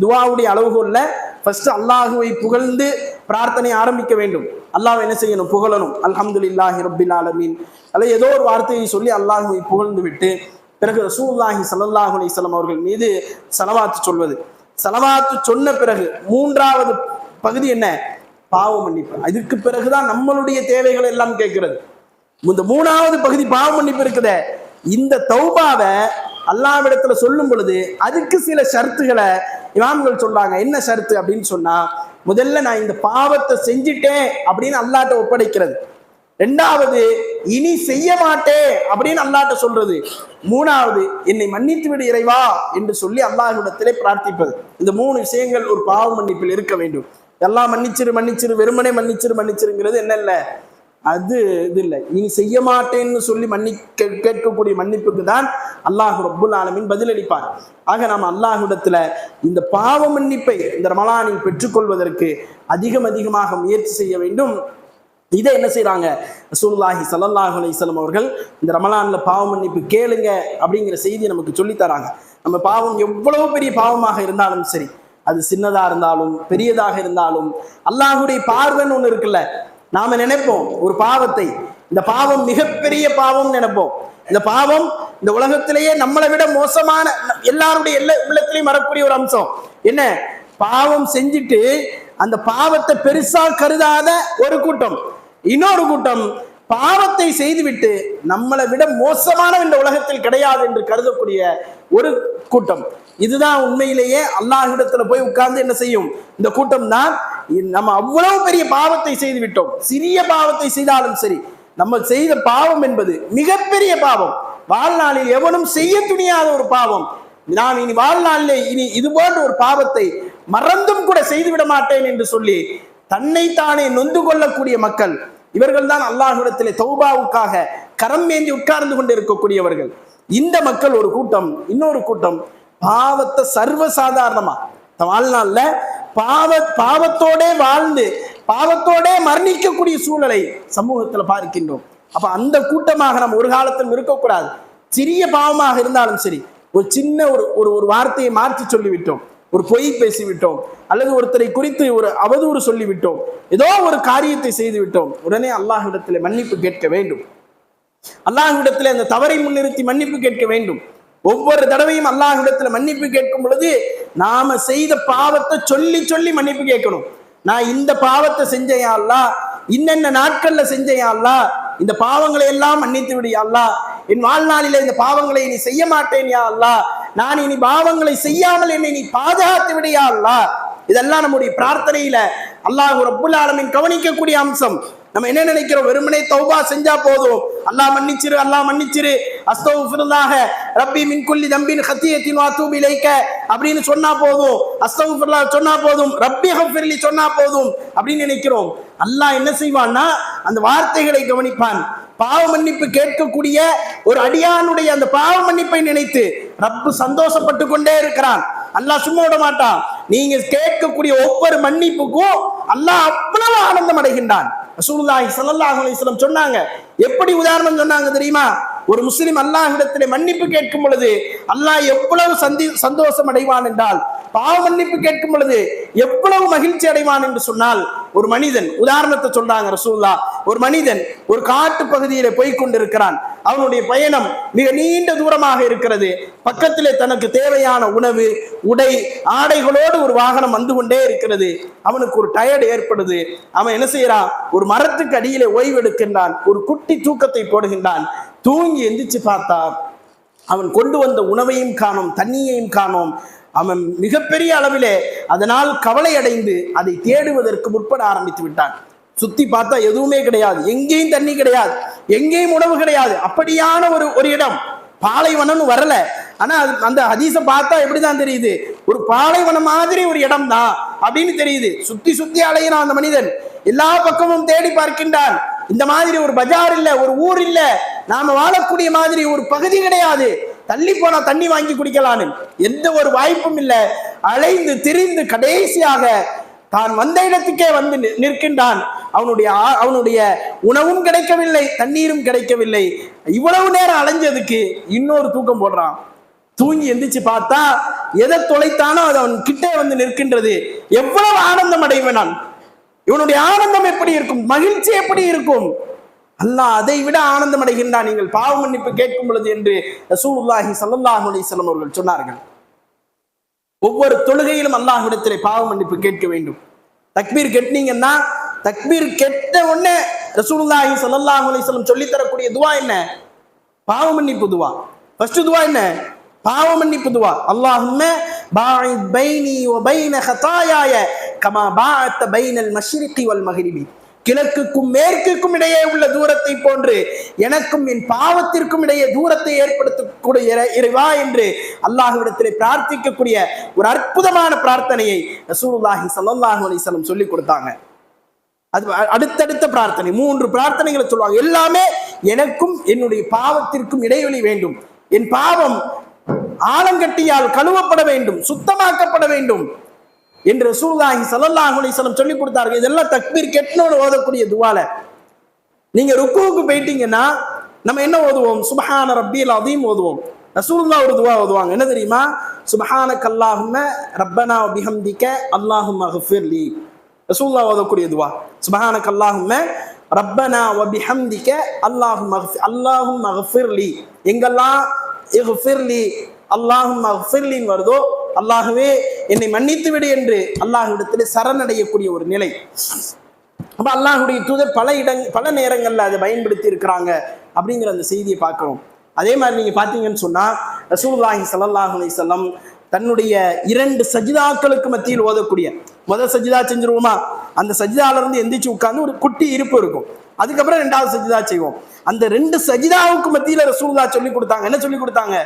S1: துஆவுடைய அளவுகோல்ல ஃபர்ஸ்ட் அல்லாஹுவை புகழ்ந்து பிரார்த்தனை ஆரம்பிக்க வேண்டும். அல்லாஹ்வை என்ன செய்யணும், புகழணும். அல்ஹம்துலில்லாஹி ரப்பில் ஆலமீன் அல்ல ஏதோ ஒரு வார்த்தையை சொல்லி அல்லாஹுவை புகழ்ந்து விட்டு பிறகு ரசூலுல்லாஹி ஸல்லல்லாஹு அலைஹி வஸல்லம் அவர்கள் மீது ஸலவாத்து சொல்வது. ஸலவாத்து சொன்ன பிறகு மூன்றாவது பகுதி என்ன, பாவ மன்னிப்பு. அதுக்கு பிறகுதான் நம்மளுடைய தேவைகள் எல்லாம் கேட்கிறது. இந்த மூணாவது பகுதி பாவ மன்னிப்பு இருக்குதே, இந்த தௌபாவை அல்லாஹ்விடத்துல சொல்லும் பொழுது அதுக்கு சில ஷர்த்துகளை இமாம்கள் சொல்றாங்க. என்ன ஷர்த்து அப்படின்னு சொன்னா, முதல்ல நான் இந்த பாவத்தை செஞ்சிட்டேன் அப்படின்னு அல்லாஹ்ட்ட ஒப்படைக்கிறது. ரெண்டாவது, இனி செய்ய மாட்டேன் அப்படின்னு அல்லாஹ்ட்ட சொல்றது. மூணாவது, என்னை மன்னித்து விடு இறைவா என்று சொல்லி அல்லாஹ்விடத்திலே பிரார்த்திப்பது. இந்த மூணு விஷயங்கள் ஒரு பாவ மன்னிப்பில் இருக்க வேண்டும். எல்லாம் மன்னிச்சிரு மன்னிச்சிரு வெறுமனே மன்னிச்சிரு மன்னிச்சிருங்கிறது என்ன இல்லை, அது இது இல்லை. இனி செய்ய மாட்டேன்னு சொல்லி கேட்கக்கூடிய மன்னிப்புக்கு தான் அல்லாஹ் ரப்புல் ஆலமீன் பதிலளிப்பார். ஆக நாம் அல்லாஹ்விடத்துல இந்த பாவ மன்னிப்பை இந்த ரமலானில் பெற்றுக்கொள்வதற்கு அதிகமாக முயற்சி செய்ய வேண்டும். இதை என்ன செய்யறாங்க, ரசூலுல்லாஹி ஸல்லல்லாஹு அலைஹி வஸல்லம் அவர்கள் இந்த ரமலான்ல பாவ மன்னிப்பு கேளுங்க அப்படிங்கிற செய்தி நமக்கு சொல்லி தராங்க. நம்ம பாவம் எவ்வளவு பெரிய பாவமாக இருந்தாலும் சரி, அது சின்னதா இருந்தாலும் பெரியதாக இருந்தாலும் அல்லாஹ்வுடைய பார்வைன்னு ஒண்ணு இருக்குல்ல. நாம நினைப்போம் ஒரு பாவத்தை, இந்த பாவம் மிகப்பெரிய பாவம் நினைப்போம். இந்த பாவம் இந்த உலகத்திலேயே நம்மளை விட மோசமான எல்லாருடைய உள்ளத்திலையும் வரக்கூடிய ஒரு அம்சம் என்ன, பாவம் செஞ்சுட்டு அந்த பாவத்தை பெருசா கருதாத ஒரு கூட்டம், இன்னொரு கூட்டம் பாவத்தை செய்துவிட்டு நம்மளை விட மோசமான இந்த உலகத்தில் கிடையாது என்று கருதக்கூடிய ஒரு கூட்டம். இதுதான் உண்மையிலேயே அல்லாஹ்விடத்துல போய் உட்கார்ந்து என்ன செய்யும், இந்த கூட்டம் தான் நம்ம அவ்வளவு பெரிய பாவத்தை செய்து விட்டோம். சிறிய பாவத்தை செய்தாலும் சரி, நம்ம செய்த பாவம் என்பது மிகப்பெரிய பாவம், வாழ்நாளில் எவனும் செய்ய துணியாத ஒரு பாவம். நான் இனி வாழ்நாளிலே இனி இது போன்ற ஒரு பாவத்தை மறந்தும் கூட செய்துவிட மாட்டேன் என்று சொல்லி தன்னைத்தானே நொந்து கொள்ளக்கூடிய மக்கள் இவர்கள் தான் அல்லாஹ்விடத்திலே தௌபாவுக்காக கரம் ஏந்தி உட்கார்ந்து கொண்டு இருக்கக்கூடியவர்கள். இந்த மக்கள் ஒரு கூட்டம். இன்னொரு கூட்டம் பாவத்தை சர்வசாதாரணமா வாழ்நாள்ல பாவத்தோட வாழ்ந்து பாவத்தோட மரணிக்கக்கூடிய சூழலை சமூகத்துல பார்க்கின்றோம். அப்ப அந்த கூட்டமாக நம்ம ஒரு காலத்தில் இருக்கக்கூடாது. சிறிய பாவமாக இருந்தாலும் சரி, ஒரு சின்ன ஒரு வார்த்தையை மாற்றி சொல்லிவிட்டோம், ஒரு பொய் பேசிவிட்டோம், அல்லது ஒருத்தரை குறித்து ஒரு அவதூறு சொல்லிவிட்டோம், ஏதோ ஒரு காரியத்தை செய்து விட்டோம், உடனே அல்லாஹ்விடத்திலே மன்னிப்பு கேட்க வேண்டும். அல்லாஹ்விடத்திலே அந்த தவறை முன்னிறுத்தி மன்னிப்பு கேட்க வேண்டும். ஒவ்வொரு தடவையும் அல்லாஹ்விடத்துல மன்னிப்பு கேட்கும் பொழுது நாம செய்த பாவத்தை சொல்லி சொல்லி மன்னிப்பு கேட்கணும். நான் இந்த பாவத்தை செஞ்சேன் அல்லாஹ், இன்னென்ன நாட்கள்ல செஞ்சேன் அல்லாஹ், இந்த பாவங்களை எல்லாம் மன்னித்து விடு யா அல்லாஹ், என் வாழ்நாளில இந்த பாவங்களை நீ செய்ய மாட்டேன் யா அல்லாஹ், நான் இனி பாவங்களை செய்யாமல் என்னை நீ பாதுகாத்து விடு யா அல்லாஹ். இதெல்லாம் நம்முடைய பிரார்த்தனையில அல்லாஹ் ரப்புல் ஆலமீன் கவனிக்கக்கூடிய அம்சம். நம்ம என்ன நினைக்கிறோம், வெறுமனே தௌபா செஞ்சா போதும், அல்லாஹ் மன்னிச்சிரு அல்லாஹ் மன்னிச்சிரு, அஸ்தக்ஃபிருல்லாஹ ரப்பி மின் குல்லி தம்பின் ஹத்தியத்தின் வாத்தூபு இலைக்க அப்படின்னு சொன்னா போதும், அஸ்தக்ஃபிருல்லாஹ் சொன்னா போதும், ரப்பி ஹஃபிர்லி சொன்னா போதும் அப்படின்னு நினைக்கிறோம். அல்லாஹ் என்ன செய்வான்னா அந்த வார்த்தைகளை கவனிப்பான். பாவ மன்னிப்பு கேட்கக்கூடிய ஒரு அடியானுடைய அந்த பாவ மன்னிப்பை நினைத்து ரப்பு சந்தோஷப்பட்டு கொண்டே இருக்கிறான். அல்லாஹ் சும்மா விட மாட்டான். நீங்க கேட்கக்கூடிய ஒவ்வொரு மன்னிப்புக்கும் அல்லாஹ் அவ்வளவு ஆனந்தம் அடைகின்றான். ரசூலுல்லாஹி ஸல்லல்லாஹு அலைஹி வஸல்லம் சொன்னாங்க, எப்படி உதாரணம் சொன்னாங்க தெரியுமா? ஒரு முஸ்லிம் அல்லாஹ்விடத்திலே மன்னிப்பு கேட்கும் பொழுது அல்லாஹ் எவ்வளவு சந்தோஷம் அடைவான் என்றால், பாவ மன்னிப்பு கேட்கும் பொழுது எவ்வளவு மகிழ்ச்சி அடைவான் என்று சொன்னால், ஒரு மனிதன் உதாரணத்தை சொல்றாங்க ரசூலுல்லாஹ், ஒரு மனிதன் ஒரு காட்டு பகுதியிலே போய் கொண்டிருக்கிறான். அவனுடைய பயணம் மிக நீண்ட தூரமாக இருக்கிறது. பக்கத்திலே தனக்கு தேவையான உணவு, உடை, ஆடைகளோடு ஒரு வாகனம் வந்து கொண்டே இருக்கிறது. அவனுக்கு ஒரு டயர்டு ஏற்படுது. அவன் என்ன செய்யறான், ஒரு மரத்துக்கு அடியிலே ஓய்வு எடுக்கின்றான், ஒரு குட்டி தூக்கத்தை போடுகின்றான். தூங்கி எந்திரிச்சு பார்த்தா அவன் கொண்டு வந்த உணவையும் காணோம், தண்ணியையும் காணோம். அவன் மிகப்பெரிய அளவிலே அதனால் கவலை அடைந்து அதை தேடுவதற்கு முற்பட ஆரம்பித்து விட்டான். சுத்தி பார்த்தா எதுவுமே கிடையாது, எங்கேயும் தண்ணி கிடையாது, எங்கேயும் உணவு கிடையாது. அப்படியான ஒரு இடம், பாலைவனம்னு வரல, ஆனா அந்த ஹதீஸை பார்த்தா எப்படிதான் தெரியுது, ஒரு பாலைவனம் மாதிரி ஒரு இடம் தான் அப்படின்னு தெரியுது. சுத்தி சுத்தி அலையிறான் அந்த மனிதன், எல்லா பக்கமும் தேடி பார்க்கின்றான். இந்த மாதிரி ஒரு பஜார் இல்ல, ஒரு ஊர் இல்ல, நாம வாழக்கூடிய மாதிரி ஒரு பகுதி கிடையாது, தள்ளி போனா தண்ணி வாங்கி குடிக்கலான்னு எந்த ஒரு வாய்ப்பும் இல்லை. அலைந்து திரிந்து கடைசியாக தான் வந்த இடத்துக்கே வந்து நிற்கின்றான். அவனுடைய உணவும் கிடைக்கவில்லை, தண்ணீரும் கிடைக்கவில்லை. இவ்வளவு நேரம் அலைஞ்சதுக்கு இன்னொரு தூக்கம் போடுறான். தூங்கி எந்திரிச்சு பார்த்தா எதை தொலைத்தானோ அது அவன் கிட்டே வந்து நிற்கின்றது. எவ்வளவு ஆனந்தம் அடைவனான், இவனுடைய ஆனந்தம் எப்படி இருக்கும், மகிழ்ச்சி எப்படி இருக்கும். அல்லாஹ் அதை விட ஆனந்தம் அடைகின்றான் நீங்கள் பாவ மன்னிப்பு கேட்கும் பொழுது என்று ரசூலுல்லாஹி ஸல்லல்லாஹு அலைஹி வஸல்லம் அவர்கள் சொன்னார்கள். ஒவ்வொரு தொழுகையிலும் அல்லாஹ்விடத்திலே பாவ மன்னிப்பு கேட்க வேண்டும். தக்பீர் கெட்டினீங்கன்னா, தக்பீர் கெட்ட உடனே ரசூலுல்லாஹி ஸல்லல்லாஹு அலைஹி வஸல்லம் சொல்லி தரக்கூடிய துவா என்ன? பாவ மன்னிப்பு துவா. ஃபர்ஸ்ட் துவா என்ன? பாவ மன்னிப்பு துவா. அல்லாஹும்ம பாஇத் பைனி வ பைன ஹதாயாய கமா பாஅத்த பைனல் மஷ்ரிகி வல் மக்ரிபி. கிழக்குக்கும் மேற்குக்கும் இடையே உள்ள தூரத்தை போன்று எனக்கும் என் பாவத்திற்கும் இடையே தூரத்தை ஏற்படுத்தக்கூடிய இறைவா என்று அல்லாஹ்விடத்திலே பிரார்த்திக்கக்கூடிய ஒரு அற்புதமான பிரார்த்தனையை ரசூலுல்லாஹி ஸல்லல்லாஹு அலைஹி வஸல்லம் சொல்லி கொடுத்தாங்க. அது அடுத்தடுத்த பிரார்த்தனை, 3 பிரார்த்தனைகளை சொல்லுவாங்க. எல்லாமே எனக்கும் என்னுடைய பாவத்திற்கும் இடைவெளி வேண்டும், என் பாவம் ஆலங்கட்டியால் கழுவப்பட வேண்டும், சுத்தமாக்கப்பட வேண்டும் என்று ரசூலுல்லாஹி ஸல்லல்லாஹு அலைஹி வஸல்லம் சொல்லி கொடுத்தார்கள். இதெல்லாம் தக்பீர் கெட்னோடு ஓதக்கூடிய துவால. நீங்க ருக்குவுக்கு போயிட்டீங்கன்னா நம்ம என்ன ஓதுவோம்? சுப்ஹான ரப்பியல் அதீம் ஓதுவோம். ரசூலுல்லாஹ் ஒரு துவா ஓதுவாங்க, என்ன தெரியுமா? சுப்ஹானக அல்லாஹும்ம ரப்பனா வ பிஹம்திக அல்லாஹும்ம ஃபிர்லி. ரசூலுல்லாஹ் ஓதக்கூடிய துவா சுப்ஹானக அல்லாஹும்ம ரப்பனா வ பிஹம்திக அல்லாஹும்ம ஃபிர்லி. எங்கெல்லாம் இஃபிர்லி அல்லாஹும்ம ஃபிர்லின்னு வருதோ, அல்லாஹ்வே என்னை மன்னித்து விடு என்று அல்லாஹ்விடத்தில் சரணடையக்கூடிய ஒரு நிலை. அப்ப அல்லாஹ்வுடைய தூதர் பல நேரங்கள்ல அதை பயன்படுத்தி இருக்கிறாங்க அப்படிங்கிற அந்த செய்தியை பார்க்கிறோம். அதே மாதிரி நீங்க பாத்தீங்கன்னு சொன்னா ரசூலுல்லாஹி ஸல்லல்லாஹு அலைஹி வஸல்லம் தன்னுடைய 2 சஜிதாக்களுக்கு மத்தியில் ஓதக்கூடிய, முதல் சஜிதா செஞ்சிருவோமா, அந்த சஜிதால இருந்து எந்திரிச்சு உட்கார்ந்து ஒரு குட்டி இருப்பு இருக்கும், அதுக்கப்புறம் 2வது சஜிதா செய்வோம். அந்த 2 சஜிதாவுக்கு மத்தியில ரசூலுல்லாஹ் சொல்லி கொடுத்தாங்க. என்ன சொல்லி கொடுத்தாங்க?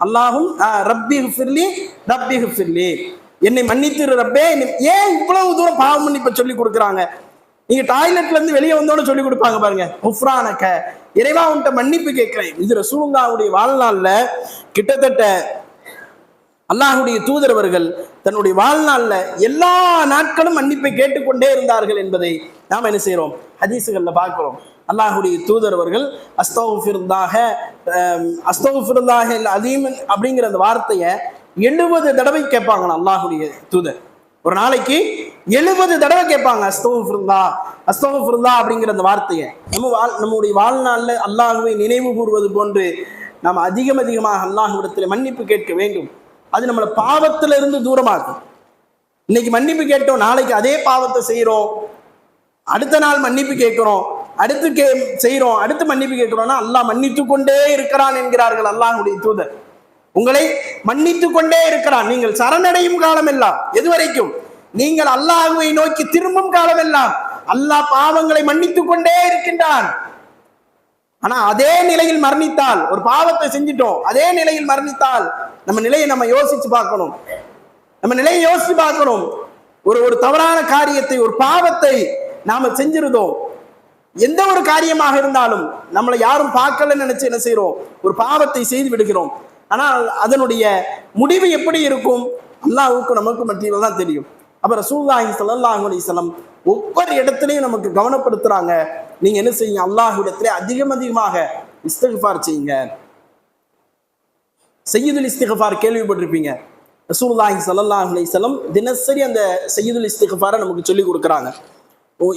S1: அல்லாஹும் ரப்பி ஃபிர்லி ரப்பி ஃபிர்லி, என்னை மன்னித்திரு ரப்பே. ஏன் இவ்வளவு தூரம் பாவ மன்னிப்பை சொல்லி கொடுக்குறாங்க? நீங்க டாய்லெட்ல இருந்து வெளியே வந்தோன்னு சொல்லி கொடுப்பாங்க பாருங்க, குஃப்ரானக, இறைவா உன்கிட்ட மன்னிப்பு கேட்கிறேன். இது ரசூலுல்லாஹ்வுடைய வாழ்நாள்ல கிட்டத்தட்ட அல்லாஹுடைய தூதரவர்கள் தன்னுடைய வாழ்நாள்ல எல்லா நாட்களும் மன்னிப்பை கேட்டுக்கொண்டே இருந்தார்கள் என்பதை நாம் என்ன செய்யறோம், ஹதீஸுகள்ல பார்க்கிறோம். அல்லாஹுடைய தூதரவர்கள் அஸ்தக்ஃபிருல்லாஹ அஸ்தக்ஃபிருல்லாஹ் அதீம் அப்படிங்கிற அந்த வார்த்தையை 70 தடவை கேட்பாங்க. அல்லாஹுடைய தூதர் ஒரு நாளைக்கு 70 தடவை கேட்பாங்க அஸ்தக்ஃபிருல்லாஹ் அஸ்தக்ஃபிருல்லாஹ் அப்படிங்கிற அந்த வார்த்தையை. நம்முடைய வாழ்நாளில் அல்லாஹுவை நினைவு கூறுவது போன்று நாம் அதிகமாக அல்லாஹ்விடத்தில் மன்னிப்பு கேட்க வேண்டும். அது நம்மளை பாவத்துல இருந்து தூரமாக்கும். இன்னைக்கு மன்னிப்பு கேட்டோம், நாளைக்கு அதே பாவத்தை செய்யறோம், அடுத்த நாள் மன்னிப்பு கேட்கிறோம், அடுத்து செய்யறோம், அடுத்து மன்னிப்பு கேட்கிறோம்னா அல்லாஹ் மன்னித்து கொண்டே இருக்கிறான் என்கிறார்கள் அல்லாஹ்வுடைய தூதர். உங்களை மன்னித்து கொண்டே இருக்கிறான். நீங்கள் சரணடையும் காலம் எல்லாம், எதுவரைக்கும் நீங்கள் அல்லாஹ்வை நோக்கி திரும்பும் காலம் எல்லாம் அல்லாஹ் பாவங்களை மன்னித்து கொண்டே இருக்கின்றான். ஆனா அதே நிலையில் மரணித்தால், ஒரு பாவத்தை செஞ்சிட்டோம், அதே நிலையில் மரணித்தால் நம்ம நிலையை நம்ம யோசிச்சு பார்க்கணும். நம்ம நிலையை யோசிச்சு பார்க்கணும். ஒரு தவறான காரியத்தை, ஒரு பாவத்தை நாம செஞ்சிருந்தோம். எந்த ஒரு காரியமாக இருந்தாலும் நம்மளை யாரும் பார்க்கலன்னு நினைச்சு என்ன செய்யறோம், ஒரு பாவத்தை செய்து விடுகிறோம். ஆனால் அதனுடைய முடிவு எப்படி இருக்கும் அல்லாஹ்வுக்கு நமக்கு மத்தியில தான் தெரியும். அப்ப ரசூலுல்லாஹி ஸல்லல்லாஹு அலைஹி வஸல்லம் ஒவ்வொரு இடத்துலையும் நமக்கு கவனப்படுத்துறாங்க, நீங்க என்ன செய்யுங்க, அல்லாஹ்விடத்திலே அதிகமாக இஸ்திக்ஃபார் செய்யுங்க. சய்யிதுல் இஸ்திக்ஃபார் கேள்விப்பட்டிருப்பீங்க. ரசூலுல்லாஹி ஸல்லல்லாஹு அலைஹி வஸல்லம் தினசரி அந்த சய்யிதுல் இஸ்திக்ஃபாரை நமக்கு சொல்லி கொடுக்குறாங்க.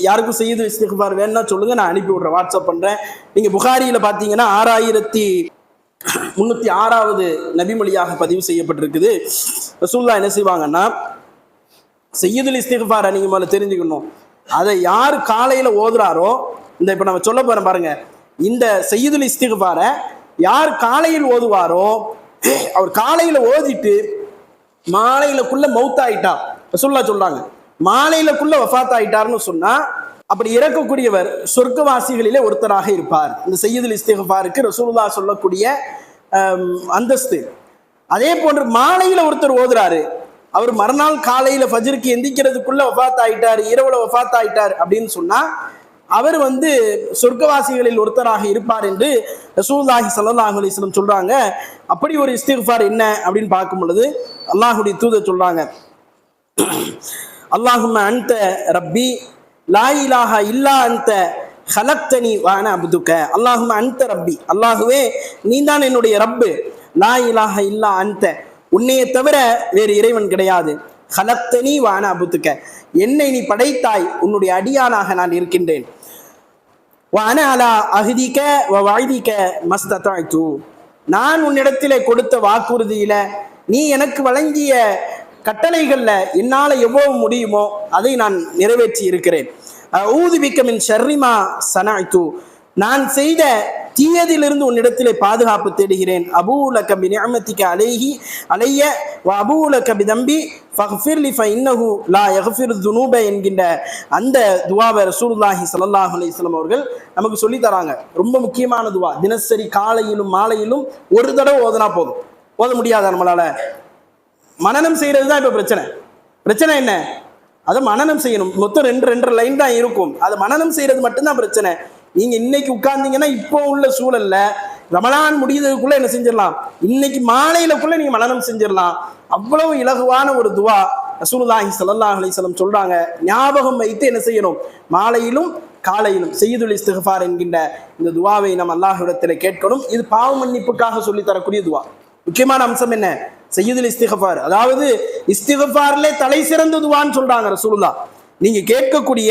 S1: யாருக்கும் சய்யிதுல் இஸ்திக்ஃபார் வேணும்னா சொல்லுங்க, நான் அனுப்பி விடுறேன், வாட்ஸ்அப் பண்றேன். நீங்க புகாரியில பாத்தீங்கன்னா 6306வது நபிமொழியாக பதிவு செய்யப்பட்டிருக்குது. ரசூலுல்லாஹ் என்ன செய்வாங்கன்னா, சய்யிதுல் இஸ்திக்ஃபாரை நீங்க முதல்ல தெரிஞ்சுக்கணும். அதை யார் காலையில ஓதுறாரோ, இந்த இப்ப நம்ம சொல்ல போறோம் பாருங்க, இந்த சய்யிதுல் இஸ்திக்ஃபாரை யார் காலையில் ஓதுவாரோ, அவர் காலையில ஓதிட்டு மாலையிலக்குள்ள மௌத் ஆயிட்டா, ரசூலுல்லாஹ் சொல்றாங்க, மாலையிலக்குள்ள வஃபாத் ஆயிட்டார்னு சொன்னா அப்படி இறக்கக்கூடியவர் சொர்க்கவாசிகளிலே ஒருத்தராக இருப்பார். இந்த சய்யிதுல் இஸ்திக்ஃபாருக்கு ரசூலுல்லாஹ் சொல்லக்கூடிய அந்தஸ்து. அதே போன்று மாலையில ஒருத்தர் ஓதுறாரு, அவர் மறுநாள் காலையில ஃபஜ்ருக்கு எந்திக்கிறதுக்குள்ள வஃபாத் ஆயிட்டார், இரவுல வஃபாத் ஆயிட்டார் அப்படின்னு சொன்னா அவர் சொர்க்கவாசிகளில் ஒருத்தராக இருப்பார் என்று ரசூலுல்லாஹி ஸல்லல்லாஹு அலைஹி வஸல்லம் சொல்றாங்க. அப்படி ஒரு இஸ்திக்ஃபார் என்ன அப்படின்னு பார்க்கும் பொழுது அல்லாஹ்வுடைய தூதர் சொல்றாங்க, அல்லாஹும்ம அன்த ரப்பி லா இலாஹா இல்லா அன்த ஹலக்தனி வ அன அப்துக. அல்லாஹும்ம அன்த ரப்பி, அல்லாஹுவே நீதான் என்னுடைய ரப்பு, லா இலாஹா இல்லா அன்த, உன்னையை தவிர வேறு இறைவன் கிடையாது, ஹலக்தனி வ அன அப்துக, என்னை நீ படைத்தாய், உன்னுடைய அடியானாக நான் இருக்கின்றேன், வ அன அலா அஹ்திக வ வஅதிக மஸ்ததஅது, நான் உன்னிடத்திலே கொடுத்த வாக்குறுதியில நீ எனக்கு வழங்கிய கட்டளைகள்ல என்னால எவ்வளவு முடியுமோ அதை நான் நிறைவேற்றி இருக்கிறேன். ஊது பிக்க மின் ஷர்ரி மா ஸனஅது, நான் செய்த தீயதிலிருந்து உன்னிடத்திலே பாதுகாப்பு தேடுகிறேன். அபூலக பிநிஅமதிக அலைய வ அபூலக பிதம்பி ஃபக்ஃபிர்லி ஃபஇன்னஹு லா யக்ஃபிரு துனூப என்கின்ற அந்த துஆவை ரசூலுல்லாஹி ஸல்லல்லாஹு அலைஹி வஸல்லம் அவர்கள் நமக்கு சொல்லி தராங்க. ரொம்ப முக்கியமான துஆ. தினசரி காலையிலும் மாலையிலும் ஒரு தடவை ஓதுனா போதும். ஓத முடியாதா நம்மளால? மனனம் செய்யறது தான் இப்ப பிரச்சனை என்ன, அதை மனனம் செய்யணும். மொத்தம் 2 லைன் தான் இருக்கும், அதை மனனம் செய்யறது மட்டும்தான் பிரச்சனை. நீங்க இன்னைக்கு உட்கார்ந்தீங்கன்னா இப்போ உள்ள சூழல்ல ரமலான் முடியறதுக்குள்ள என்ன செஞ்சிடலாம், இன்னைக்கு மாலையிலக்குள்ள நீங்க மனனம் செஞ்சிடலாம். அவ்வளவு இலகுவான ஒரு துவா ரசூலுல்லாஹி ஸல்லல்லாஹு அலைஹி வஸல்லம் சொல்றாங்க. ஞாபகம் வைத்து என்ன செய்யணும், மாலையிலும் காலையிலும் சய்யிதுல் இஸ்திக்ஃபார் என்கின்ற இந்த துவாவை நம்ம அல்லாஹ்விடத்தில் கேட்கணும். இது பாவ மன்னிப்புக்காக சொல்லி தரக்கூடிய துவா. முக்கியமான அம்சம் என்ன, சய்யிதுல் இஸ்திக்ஃபார், அதாவது இஸ்திக்ஃபார்லே தலை சிறந்த துவான்னு சொல்றாங்க ரசூலுல்லாஹ். நீங்க கேட்கக்கூடிய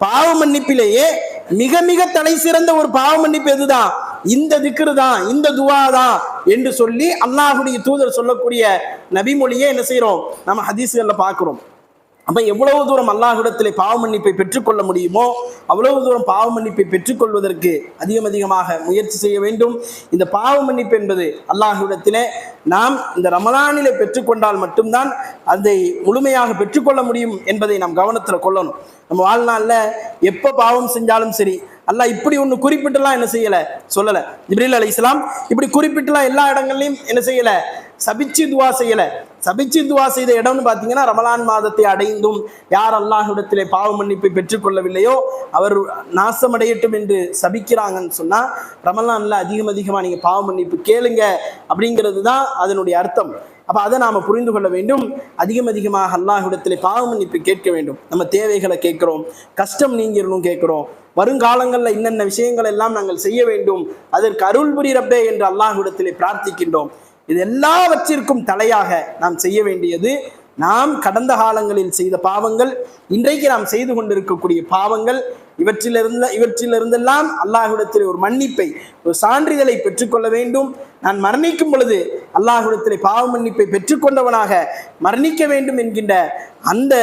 S1: பாவ மன்னிப்பிலேயே மிக மிக தலை சிறந்த ஒரு பாவ மன்னிப்பு எதுதான், இந்த திக்ரு தான், இந்த துவா தான் என்று சொல்லி அல்லாஹ்வுடைய தூதர் சொல்லக்கூடிய நபிமொழியை என்ன செய்யறோம், நம்ம ஹதீஸ்கள்ல பார்க்கிறோம். அப்ப எவ்வளவு தூரம் அல்லாஹ்விடத்திலே பாவ மன்னிப்பை பெற்றுக்கொள்ள முடியுமோ அவ்வளவு தூரம் பாவ மன்னிப்பை பெற்றுக்கொள்வதற்கு அதிகமாக முயற்சி செய்ய வேண்டும். இந்த பாவ மன்னிப்பு என்பது அல்லாஹ்விடத்திலே நாம் இந்த ரமலானிலே பெற்றுக்கொண்டால் மட்டும்தான் அதை முழுமையாக பெற்றுக்கொள்ள முடியும் என்பதை நாம் கவனத்தில் கொள்ளணும். நம்ம வாழ்நாளில் எப்போ பாவம் செஞ்சாலும் சரி, அல்லாஹ் இப்படி ஒன்று குறிப்பிட்டுலாம் என்ன செய்யலை, சொல்லலை. ஜிப்ரீல் அலைஹிஸ்ஸலாம் இப்படி குறிப்பிட்டுலாம் எல்லா இடங்கள்லையும் என்ன செய்யலை, சபிச்சு துவா செய்யலை. சபிச்சு துவா செய்த இடம்னு பார்த்தீங்கன்னா ரமலான் மாதத்தை அடைந்தும் யார் அல்லாஹ்விடத்திலே பாவ மன்னிப்பை பெற்றுக்கொள்ளவில்லையோ அவர் நாசமடையட்டும் என்று சபிக்கிறாங்கன்னு சொன்னா ரமலான்ல அதிகமாக நீங்க பாவ மன்னிப்பு கேளுங்க அப்படிங்கிறது தான் அதனுடைய அர்த்தம். அப்ப அதை நாம புரிந்து கொள்ள வேண்டும். அதிகமாக அல்லாஹ்விடத்திலே பாவ மன்னிப்பு கேட்க வேண்டும். நம்ம தேவைகளை கேட்கிறோம், கஷ்டம் நீங்கிடணும் கேட்கிறோம், வருங்காலங்களில் இன்னென்ன விஷயங்கள் எல்லாம் நாங்கள் செய்ய வேண்டும், அதற்கு அருள் புரி ரப்பே என்று அல்லாஹ்விடத்திலே பிரார்த்திக்கின்றோம். இது எல்லாவற்றிற்கும் தலையாக நாம் செய்ய வேண்டியது, நாம் கடந்த காலங்களில் செய்த பாவங்கள், இன்றைக்கு நாம் செய்து கொண்டிருக்கக்கூடிய பாவங்கள், இவற்றிலிருந்தெல்லாம் அல்லாஹ்விடத்திலே ஒரு மன்னிப்பை, ஒரு சான்றிதழை பெற்றுக்கொள்ள வேண்டும். நான் மரணிக்கும் பொழுது அல்லாஹ்விடத்திலே பாவ மன்னிப்பை பெற்றுக்கொண்டவனாக மரணிக்க வேண்டும் என்கின்ற அந்த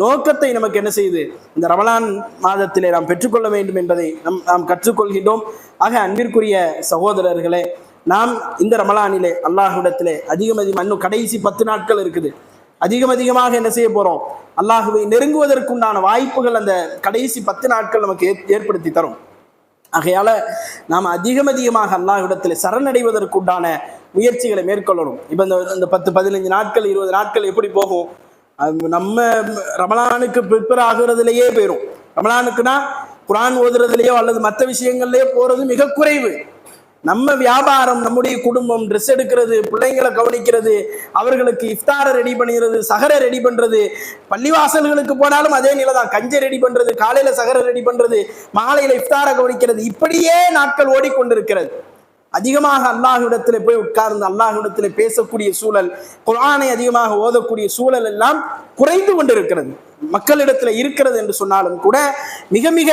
S1: நோக்கத்தை நமக்கு என்ன செய்து இந்த ரமலான் மாதத்திலே நாம் பெற்றுக்கொள்ள வேண்டும் என்பதை நாம் கற்றுக்கொள்கின்றோம். ஆக அன்பிற்குரிய சகோதரர்களே, நாம் இந்த ரமலானிலே அல்லாஹ்விடத்திலே இன்னும் கடைசி 10 நாட்கள் இருக்குது. அதிகமாக என்ன செய்ய போறோம்? அல்லாஹுவை நெருங்குவதற்குண்டான வாய்ப்புகள் அந்த கடைசி 10 நாட்கள் நமக்கு ஏற்படுத்தி தரும். ஆகையால நாம் அதிகமாக அல்லாஹ்விடத்திலே சரணடைவதற்குண்டான முயற்சிகளை மேற்கொள்ளணும். இப்ப இந்த 10-15 நாட்கள் 20 நாட்கள் எப்படி போகும்? நம்ம ரமலானுக்கு ப்ரிப்பேர் ஆகுறதுலேயே போயிடும். ரமலானுக்குன்னா குர்ஆன் ஓதுறதுலையோ அல்லது மற்ற விஷயங்கள்லயோ போறது மிக குறைவு. நம்ம வியாபாரம், நம்முடைய குடும்பம், ட்ரெஸ் எடுக்கிறது, பிள்ளைங்களை கவனிக்கிறது, அவர்களுக்கு இஃப்தாரை ரெடி பண்ணுறது, சஹரை ரெடி பண்றது, பள்ளிவாசல்களுக்கு போனாலும் அதே நிலை தான். கஞ்சை ரெடி பண்றது, காலையில சஹரை ரெடி பண்றது, மாலையில இஃப்தாரை கவனிக்கிறது, இப்படியே நாட்கள் ஓடிக்கொண்டிருக்கிறது. அதிகமாக அல்லாஹ்விடத்தில் போய் உட்கார்ந்து அல்லாஹ்விடத்தில் பேசக்கூடிய சூழல், குர்ஆனை அதிகமாக ஓதக்கூடிய சூழல் எல்லாம் குறைந்து கொண்டிருக்கிறது. மக்களிடத்தில் இருக்கிறது என்று சொன்னாலும் கூட மிக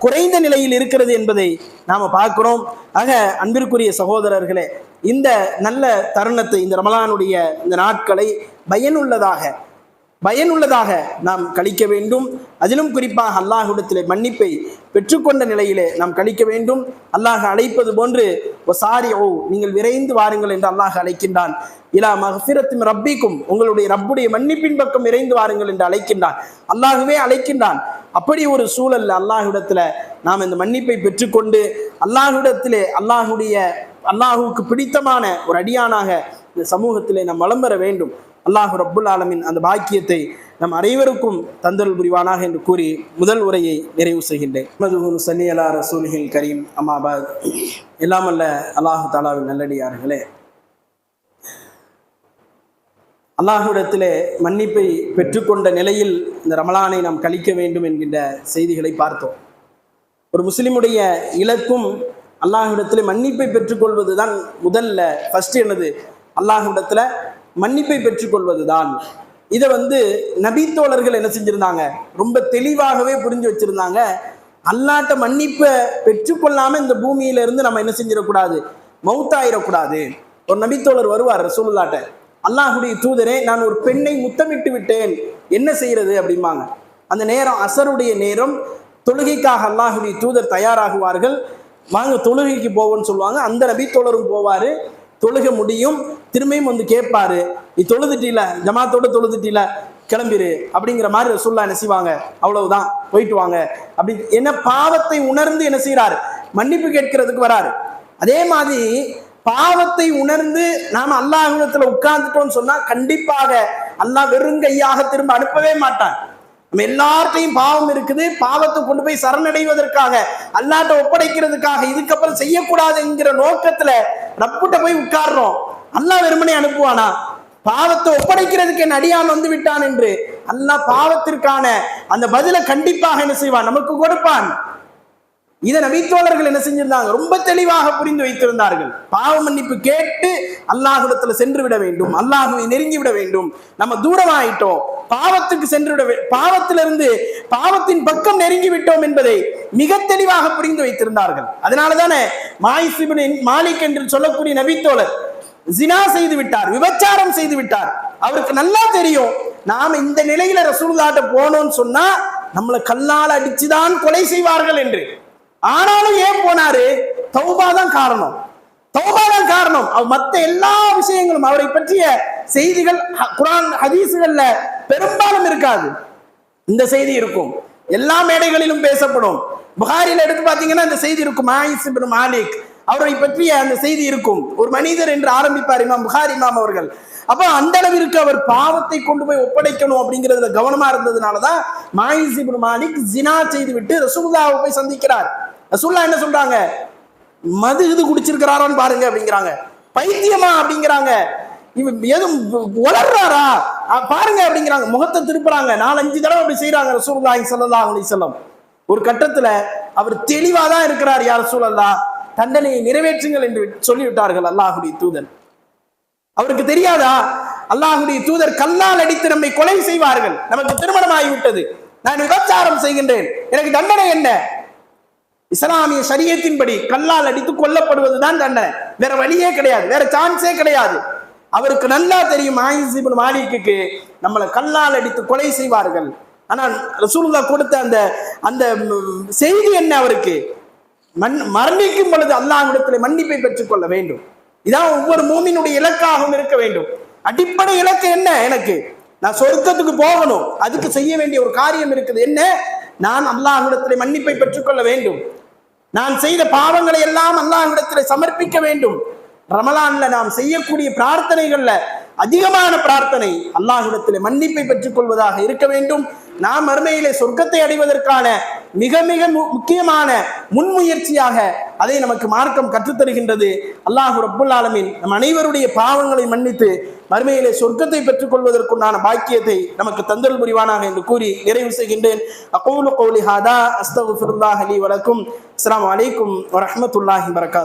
S1: குறைந்த நிலையில் இருக்கிறது என்பதை நாம பார்க்கிறோம். ஆக அன்பிற்குரிய சகோதரர்களே, இந்த நல்ல தருணத்தை, இந்த ரமலானுடைய இந்த நாட்களை பயனுள்ளதாக நாம் கழிக்க வேண்டும். அதிலும் குறிப்பாக அல்லாஹ்விடத்திலே மன்னிப்பை பெற்றுக்கொண்ட நிலையிலே நாம் கழிக்க வேண்டும். அல்லாஹ் அழைப்பது போன்று வசாரிஊ, நீங்கள் விரைந்து வாருங்கள் என்று அல்லாஹ் அழைக்கின்றான். இலா மக்ஃபிரத்தின் ரப்பிக்கும், உங்களுடைய ரப்புடைய மன்னிப்பின் பக்கம் விரைந்து வாருங்கள் என்று அழைக்கின்றான். அல்லாஹுவே அழைக்கின்றான். அப்படி ஒரு சூழல்ல அல்லாஹ்விடத்துல நாம் இந்த மன்னிப்பை பெற்றுக்கொண்டு அல்லாஹ்விடத்திலே அல்லாஹுக்கு பிடித்தமான ஒரு அடியானாக இந்த சமூகத்திலே நாம் வலம் பெற வேண்டும். அல்லாஹு ரப்புல் ஆலமீன் அந்த பாக்கியத்தை நம் அனைவருக்கும் தந்தல் புரிவானாக என்று கூறி முதல் உரையை நிறைவு செய்கின்றேன். மதுஹுன் ஸல்லி அலா ரசூலிஹில் கரீம். அம்மா பாத். எல்லாம் அல்ல அல்லாஹு தஆலாவின் நல்லடியார்களே, அல்லாஹ்விடத்திலே மன்னிப்பை பெற்றுக்கொண்ட நிலையில் இந்த ரமலானை நாம் கழிக்க வேண்டும் என்கின்ற செய்திகளை பார்த்தோம். ஒரு முஸ்லிமுடைய இலக்கும் அல்லாஹ்விடத்திலே மன்னிப்பை பெற்றுக்கொள்வது தான். முதல்ல ஃபர்ஸ்ட் என்னது? அல்லாஹ்விடத்துல மன்னிப்பை பெற்றுக்கொள்வது தான். இதை நபித்தோழர்கள் என்ன செஞ்சிருந்தாங்க? ரொம்ப தெளிவாகவே புரிஞ்சு வச்சிருந்தாங்க. அல்லாஹ்ட்ட மன்னிப்பை பெற்றுக்கொள்ளாம இந்த பூமியிலிருந்து நம்ம என்ன செஞ்சிடக்கூடாது? மௌத்தாயிடக்கூடாது. ஒரு நபித்தோழர் வருவார் ரசூலுல்லாஹ்ட்ட, அல்லாஹ்வுடைய தூதரே, நான் ஒரு பெண்ணை முத்தமிட்டு விட்டேன், என்ன செய்யறது அப்படிம்பாங்க. அந்த நேரம் அசருடைய நேரம், தொழுகைக்காக அல்லாஹ்வுடைய தூதர் தயாராகுவார்கள். வாங்க தொழுகைக்கு போவோன்னு சொல்லுவாங்க. அந்த நபித்தோழரும் போவாரு. தொழுக முடியும், திரும்பியும் கேட்பாரு, நீ தொழுதுட்டீல, ஜமாத்தோட தொழுதுட்டீல, கிளம்பிரு அப்படிங்கிற மாதிரி ரசூலுல்லாஹ் என்ன செய்வாங்க? அவ்வளவுதான், போயிட்டு வாங்க அப்படி. என்ன பாவத்தை உணர்ந்து என்ன செய்யறாரு? மன்னிப்பு கேட்கிறதுக்கு வராரு. அதே மாதிரி பாவத்தை உணர்ந்து நாம அல்லாஹ்விடத்துல உட்கார்ந்துட்டோம்னு சொன்னா கண்டிப்பாக அல்லாஹ் வெறுங்கையாக திரும்ப அனுப்பவே மாட்டான். நம்ம எல்லார்ட்டையும் பாவம் இருக்குது, பாவத்தை கொண்டு போய் சரணடைவதற்காக, அல்லாஹ்ட்ட ஒப்படைக்கிறதுக்காக, இதுக்கப்புறம் செய்யக்கூடாது என்கிற நோக்கத்துல ரப்புட்ட போய் உட்கார்றோம். அல்லாஹ் வெறுமனே அனுப்புவானா? பாவத்தை ஒப்படைக்கிறதுக்கு என் அடியான் வந்து விட்டான் என்று அல்லாஹ் பாவத்திற்கான அந்த பதிலை கண்டிப்பாக என்ன செய்வான்? நமக்கு கொடுப்பான். இதை நபித்தோழர்கள் என்ன செஞ்சிருந்தாங்க? ரொம்ப தெளிவாக புரிந்து வைத்திருந்தார்கள். பாவ மன்னிப்பு கேட்டு அல்லாஹ்விடத்துல சென்று விட வேண்டும், அல்லாஹ்வை நெருங்கி விட வேண்டும். நம்ம தூரமாயிட்டோம், பாவத்துக்கு சென்று விட, பாவத்திலிருந்து பாவத்தின் பக்கம் நெருங்கி விட்டோம் என்பதை மிக தெளிவாக புரிந்து வைத்திருந்தார்கள். அதனாலதானே மாயிஸ் இப்னு மாலிக் என்று சொல்லக்கூடிய நபித்தோழர் ஜினா செய்து விட்டார், விபச்சாரம் செய்து விட்டார். அவருக்கு நல்லா தெரியும், நாம இந்த நிலையில ரசூலுல்லாஹ்ட்ட போனோம்னு சொன்னா நம்மளை கல்லால் அடிச்சுதான் கொலை செய்வார்கள் என்று. ஆனாலும் ஏன் போனாரு? தௌபா தான் காரணம். மற்ற எல்லா விஷயங்களும், அவரை பற்றிய செய்திகள் குர்ஆன் ஹதீஸ்கள்ல பெரும்பாலும் இருக்காது. இந்த செய்தி இருக்கும், எல்லா மேடைகளிலும் பேசப்படும். புகாரில எடுத்து பாத்தீங்கன்னா இந்த செய்தி இருக்கும். மாயிஸ் இப்னு மாலிக் அவரை பற்றிய அந்த செய்தி இருக்கும். ஒரு மனிதர் என்று ஆரம்பிப்பார் இமாம் புகாரி இமாம் அவர்கள். அப்ப அந்த அளவிற்கு அவர் பாவத்தை கொண்டு போய் ஒப்படைக்கணும் அப்படிங்கிறதுல கவனமா இருந்ததுனாலதான் மாயிஸ் இப்னு மாலிக் ஜினா செய்து விட்டு ரசூலுல்லாஹ்வை போய் சந்திக்கிறார். ரசூலுல்லாஹ் என்ன சொல்றாங்க? மது இது குடிச்சிருக்கிறாரான்னு பாருங்க அப்படிங்கிறாங்க. பைத்தியமா அப்படிங்கிறாங்க. இவன் எதுவும் வளர்றாரா பாருங்க அப்படிங்கிறாங்க. முகத்தை திருப்புறாங்க. 4-5 தடவை அப்படி செய்யறாங்க ரசூலுல்லாஹி ஸல்லல்லாஹு அலைஹி வஸல்லம். ஒரு கட்டத்துல அவர் தெளிவாதான் இருக்கிறார். யா ரசூலல்லாஹ், தண்டனையை நிறைவேற்றுங்கள் என்று சொல்லிவிட்டார்கள் அல்லாஹ்வுடைய தூதர். அவருக்கு தெரியாதா? அல்லாஹ்வுடைய தூதர் கல்லால் அடித்து நம்மை கொலை செய்வார்கள். நமக்கு திருமணம் ஆகிவிட்டது, நான் விபச்சாரம் செய்கின்றேன், எனக்கு தண்டனை என்ன? இஸ்லாமிய ஷரியத்தின்படி கல்லால் அடித்து கொல்லப்படுவதுதான் தண்டனை. வேற வழியே கிடையாது, வேற சான்ஸே கிடையாது. அவருக்கு நல்லா தெரியும் மாயிஸ் இப்னு மாலிக்கு நம்மளை கல்லால் அடித்து கொலை செய்வார்கள். ஆனால் ரசூலுல்லாஹ் கொடுத்த அந்த அந்த செய்தி என்ன? அவருக்கு மரணிக்கும் பொழுது அல்லாஹ்விடத்தில் மன்னிப்பை பெற்றுக் கொள்ள வேண்டும். இதான் ஒவ்வொரு மூமினுடைய இலக்காகவும் இருக்க வேண்டும். அடிப்படை இலக்கு என்ன? எனக்கு நான் சொர்க்கத்துக்கு போகணும், அதுக்கு செய்ய வேண்டிய ஒரு காரியம் இருக்குது. என்ன? நான் அல்லாஹ்விடத்தில் மன்னிப்பை பெற்றுக்கொள்ள வேண்டும். நான் செய்த பாவங்களை எல்லாம் அல்லாஹ்விடத்தில் சமர்ப்பிக்க வேண்டும். ரமலான்ல நாம் செய்யக்கூடிய பிரார்த்தனைகள்ல அதிகமான பிரார்த்தனை அல்லாஹ்விடத்தில் மன்னிப்பை பெற்றுக் கொள்வதாக இருக்க வேண்டும். நாம் மறுமையிலே சொர்க்கத்தை அடைவதற்கான மிக மிக முக்கியமான முன்முயற்சியாக அதை நமக்கு மார்க்கம் கற்றுத்தருகின்றது. அல்லாஹ் ரப்புல் ஆலமீன் நம் அனைவருடைய பாவங்களை மன்னித்து மறுமையிலே சொர்க்கத்தை பெற்றுக் கொள்வதற்குண்டான பாக்கியத்தை நமக்கு தந்தல் புரிவானாக என்று கூறி நிறைவு செய்கின்றேன். அகூலு கௌலி ஹாதா அஸ்தக்ஃபிருல்லாஹ் லி வ லக்கும். அஸ்ஸலாமு அலைக்கும் வ ரஹ்மத்துல்லாஹி வ பரகாத்துஹு.